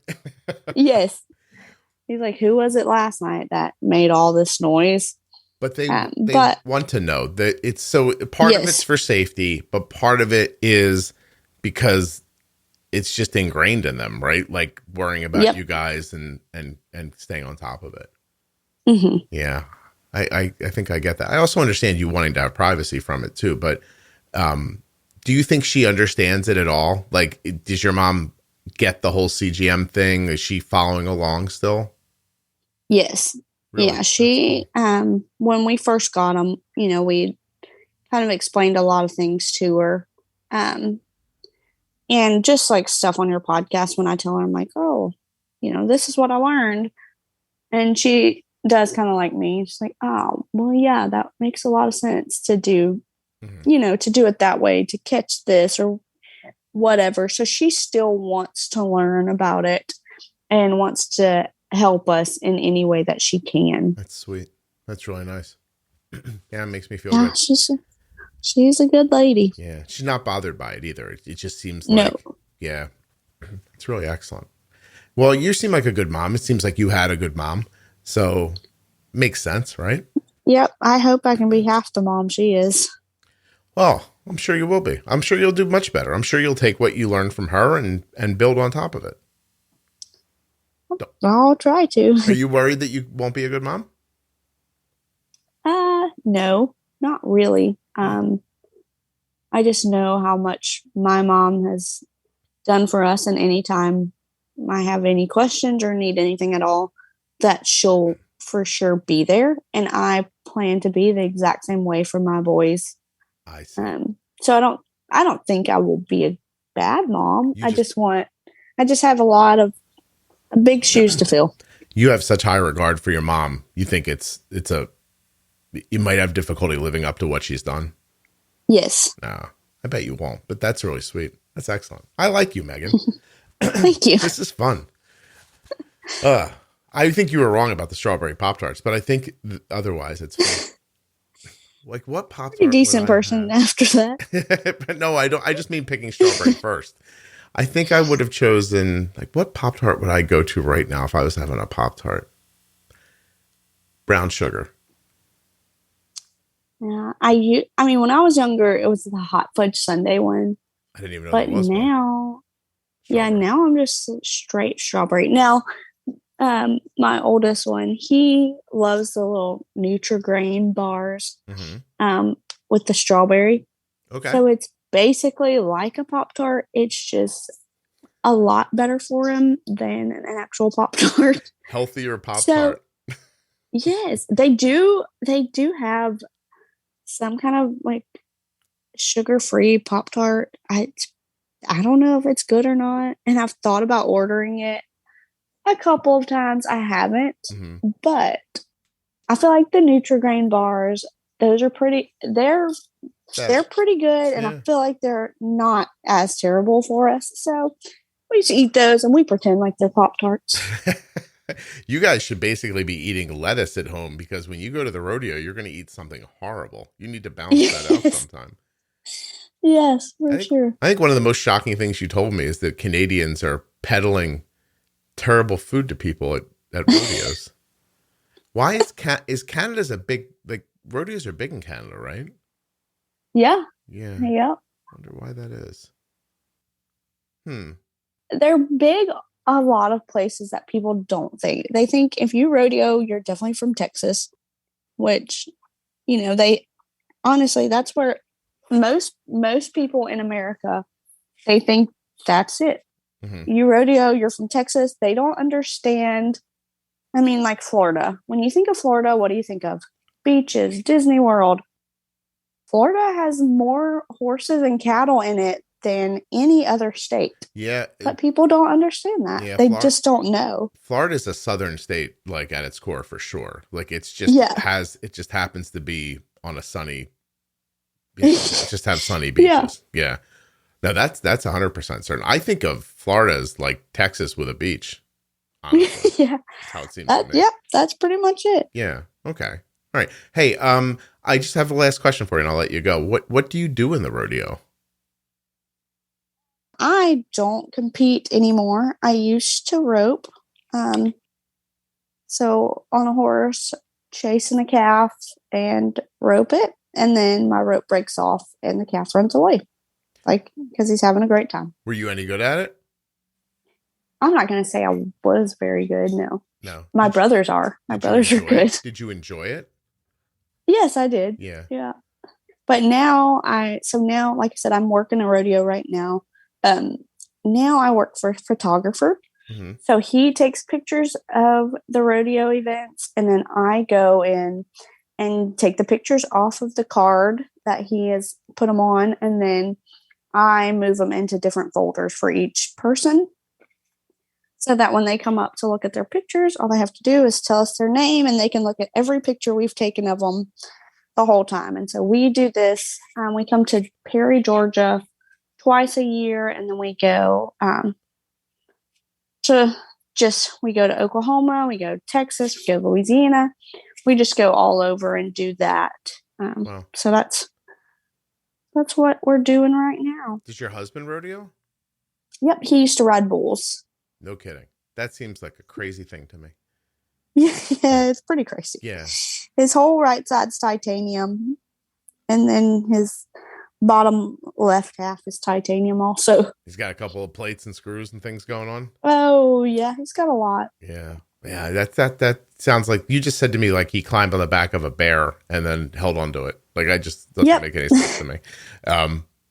Yes. He's like, who was it last night that made all this noise? But they but want to know that it's so part of it's for safety, but part of it is because it's just ingrained in them, right? Like worrying about you guys and staying on top of it. Mm-hmm. Yeah. I think I get that. I also understand you wanting to have privacy from it too, but do you think she understands it at all? Like, does your mom get the whole CGM thing? Is she following along still? Yes. Really? Yeah. She, when we first got them, we kind of explained a lot of things to her. And just like stuff on your podcast, when I tell her, I'm like, oh, this is what I learned. And she does kind of like me. She's like, oh, well, yeah, that makes a lot of sense to do, to do it that way, to catch this or whatever. So she still wants to learn about it and wants to help us in any way that she can. That's sweet. That's really nice. Yeah, it makes me feel good. She's a good lady. Yeah, she's not bothered by it either. It just seems like, yeah, it's really excellent. Well, you seem like a good mom. It seems like you had a good mom. So makes sense, right? Yep. I hope I can be half the mom she is. Well, I'm sure you will be. I'm sure you'll do much better. I'm sure you'll take what you learned from her and build on top of it. I'll try to. Are you worried that you won't be a good mom? No, not really. I just know how much my mom has done for us, and anytime I have any questions or need anything at all, that she'll for sure be there. And I plan to be the exact same way for my boys. I see. So I don't think I will be a bad mom. I just have a lot of big shoes to fill. You have such high regard for your mom. You think you might have difficulty living up to what she's done. Yes. No, I bet you won't, but that's really sweet. That's excellent. I like you, Megan. Thank you. This is fun. I think you were wrong about the strawberry Pop Tarts, but I think otherwise it's fun. Like what Pop Tart? Pretty decent person after that. But no, I don't. I just mean picking strawberry first. I think I would have chosen, like, what Pop Tart would I go to right now if I was having a Pop Tart? Brown sugar. Yeah, I mean, when I was younger, it was the hot fudge sundae one. I didn't even know. But now, now I'm just straight strawberry. Now, my oldest one, he loves the little Nutri-Grain bars, with the strawberry. Okay. So it's basically like a Pop Tart. It's just a lot better for him than an actual Pop Tart. Healthier Pop Tart. Yes, they do. They do have some kind of like sugar-free Pop Tart. I don't know if it's good or not, and I've thought about ordering it a couple of times. I haven't, but I feel like the Nutri-Grain bars, those are pretty. They're pretty good, and I feel like they're not as terrible for us. So we just eat those, and we pretend like they're Pop Tarts. You guys should basically be eating lettuce at home, because when you go to the rodeo, you're going to eat something horrible. You need to balance that out sometime. Yes, for sure. I think one of the most shocking things you told me is that Canadians are peddling terrible food to people at rodeos. Why is Canada's a big, like, rodeos are big in Canada, right? Yeah. Yeah. Yep. Wonder why that is. They're big a lot of places that people don't think. They think if you rodeo, you're definitely from Texas, which, they honestly, that's where most people in America, they think that's it. Mm-hmm. You rodeo, you're from Texas. They don't understand. I mean, like Florida. When you think of Florida, what do you think of? Beaches, Disney World. Florida has more horses and cattle in it than any other state. Yeah. But people don't understand that. Yeah, they just don't know. Florida is a southern state, like at its core for sure. Like it just happens to be on a sunny, just have sunny beaches. Yeah. No, that's 100% certain. I think of Florida as like Texas with a beach. Honestly. Yeah. That's how it seems to me. Yeah, that's pretty much it. Yeah. Okay. All right. Hey, I just have a last question for you and I'll let you go. What do you do in the rodeo? I don't compete anymore. I used to rope. So on a horse, chasing a calf and rope it. And then my rope breaks off and the calf runs away. Like, because he's having a great time. Were you any good at it? I'm not going to say I was very good. No. My Did brothers are. My brothers are good. Did you enjoy it? Yes, I did. Yeah. Yeah. But now, like I said, I'm working a rodeo right now. Now I work for a photographer. Mm-hmm. So he takes pictures of the rodeo events, and then I go in and take the pictures off of the card that he has put them on, and then I move them into different folders for each person. So that when they come up to look at their pictures, all they have to do is tell us their name, and they can look at every picture we've taken of them the whole time. And so we do this. We come to Perry, Georgia twice a year, and then we go we go to Oklahoma, we go to Texas, we go to Louisiana. We just go all over and do that. Wow. So that's what we're doing right now. Does your husband rodeo? Yep, he used to ride bulls. No kidding. That seems like a crazy thing to me. Yeah, it's pretty crazy. Yeah. His whole right side's titanium, and then his bottom left half is titanium also. He's got a couple of plates and screws and things going on. Oh, yeah, he's got a lot. Yeah. Yeah, that sounds like you just said to me like he climbed on the back of a bear and then held onto it. Like doesn't make any sense to me.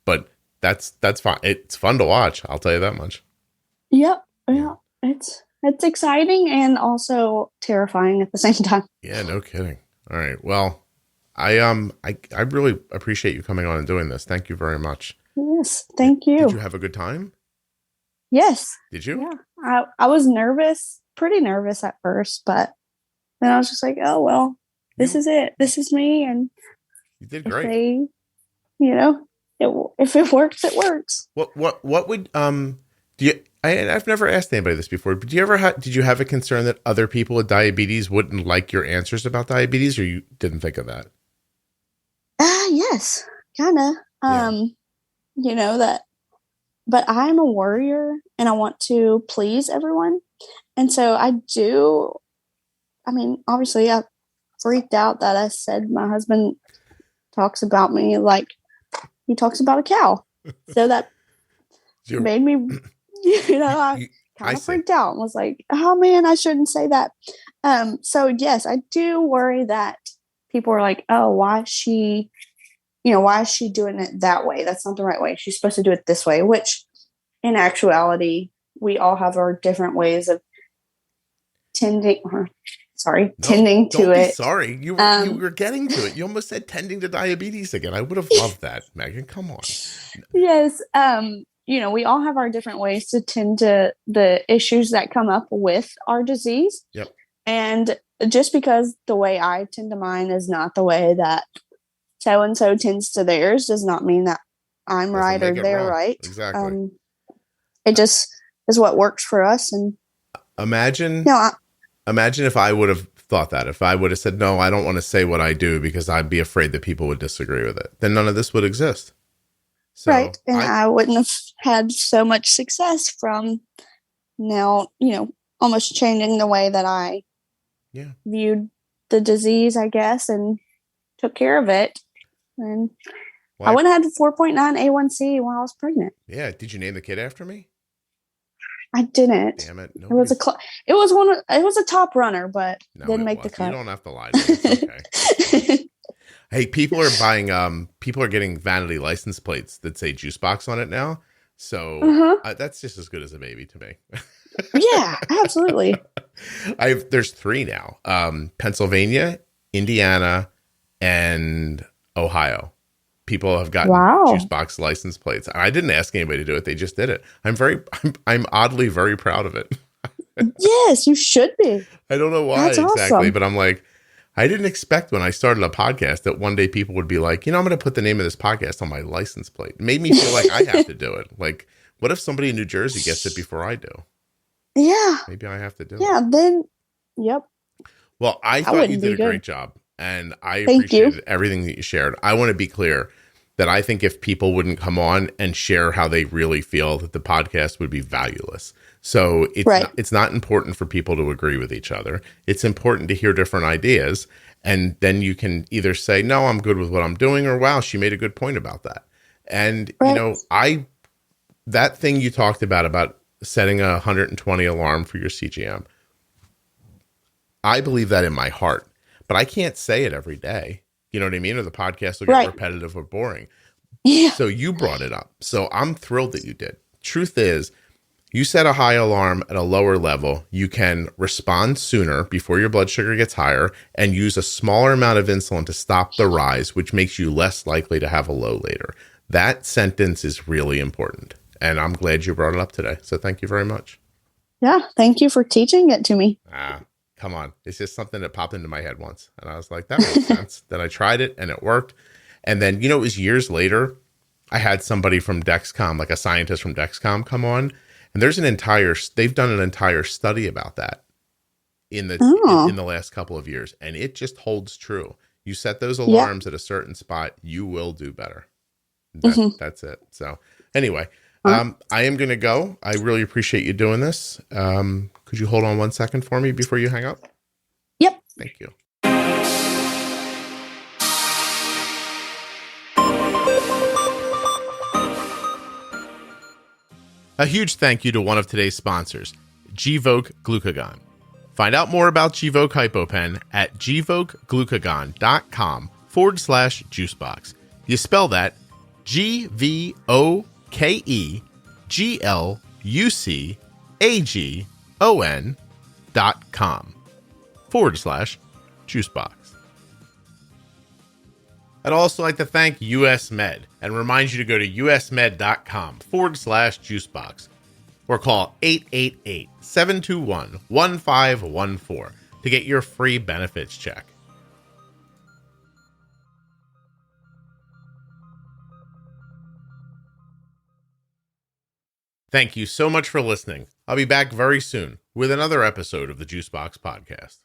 But that's fine. It's fun to watch, I'll tell you that much. Yep. Yeah. It's exciting and also terrifying at the same time. Yeah, no kidding. All right. Well, I really appreciate you coming on and doing this. Thank you very much. Yes, thank you. Did you have a good time? Yes. Did you? Yeah. I was pretty nervous at first, but then I was just like, oh, well, this is it. This is me. And you did great. If it works, it works. What would, do you, I've never asked anybody this before, but did you have a concern that other people with diabetes wouldn't like your answers about diabetes, or you didn't think of that? Yes, kind of. But I'm a warrior and I want to please everyone. And so obviously I freaked out that I said my husband talks about me like he talks about a cow. So that made me, I kind of freaked out and was like, oh man, I shouldn't say that. So yes, I do worry that people are like, oh, why is she doing it that way? That's not the right way. She's supposed to do it this way, which in actuality, we all have our different ways of tending to it. Sorry, you were getting to it. You almost said tending to diabetes again. I would have loved that, Megan. Come on. Yes. We all have our different ways to tend to the issues that come up with our disease. Yep. And just because the way I tend to mine is not the way that so-and-so tends to theirs does not mean that I'm right or they're right. Exactly. It just is what works for us. And imagine if I would have thought that, if I would have said, no, I don't want to say what I do because I'd be afraid that people would disagree with it, then none of this would exist. So right. And I wouldn't have had so much success from now, almost changing the way that I viewed the disease, I guess, and took care of it. And I went and had 4.9 A1C while I was pregnant. Yeah. Did you name the kid after me? I didn't. Damn it. It was a top runner, but didn't make the cut. You don't have to lie to me. It's okay. Hey, people are getting vanity license plates that say Juicebox on it now. So that's just as good as a baby to me. Yeah, absolutely. There's 3 now. Pennsylvania, Indiana, and Ohio. People have gotten Juicebox license plates. I didn't ask anybody to do it. They just did it. I'm oddly very proud of it. Yes, you should be. I don't know why exactly, awesome. But I'm like, I didn't expect when I started a podcast that one day people would be like, I'm going to put the name of this podcast on my license plate. It made me feel like I have to do it. Like, what if somebody in New Jersey gets it before I do? Yeah. Maybe I have to do it. Yeah, then, yep. Well, I thought you did a great job, and I appreciated everything that you shared. I want to be clear that I think if people wouldn't come on and share how they really feel, that the podcast would be valueless. So it's not important for people to agree with each other. It's important to hear different ideas. And then you can either say, no, I'm good with what I'm doing, or wow, she made a good point about that. And, that thing you talked about setting a 120 alarm for your CGM, I believe that in my heart, but I can't say it every day. You know what I mean? Or the podcast will get repetitive or boring. Yeah. So you brought it up. So I'm thrilled that you did. Truth is, you set a high alarm at a lower level, you can respond sooner before your blood sugar gets higher and use a smaller amount of insulin to stop the rise, which makes you less likely to have a low later. That sentence is really important. And I'm glad you brought it up today. So thank you very much. Yeah. Thank you for teaching it to me. Come on. It's just something that popped into my head once. And I was like, that makes sense. Then I tried it and it worked. And then, it was years later, I had somebody from Dexcom, like a scientist from Dexcom, come on. And they've done an entire study about that in the last couple of years. And it just holds true. You set those alarms at a certain spot, you will do better. That's it. So anyway, I am going to go. I really appreciate you doing this. Could you hold on 1 second for me before you hang up? Yep. Thank you. A huge thank you to one of today's sponsors, Gvoke Glucagon. Find out more about Gvoke HypoPen at gvokeglucagon.com/juicebox. You spell that GVOKEGLUCAGON.com/juicebox. I'd also like to thank US Med and remind you to go to usmed.com/juicebox or call 888-721-1514 to get your free benefits check. Thank you so much for listening. I'll be back very soon with another episode of the Juicebox Podcast.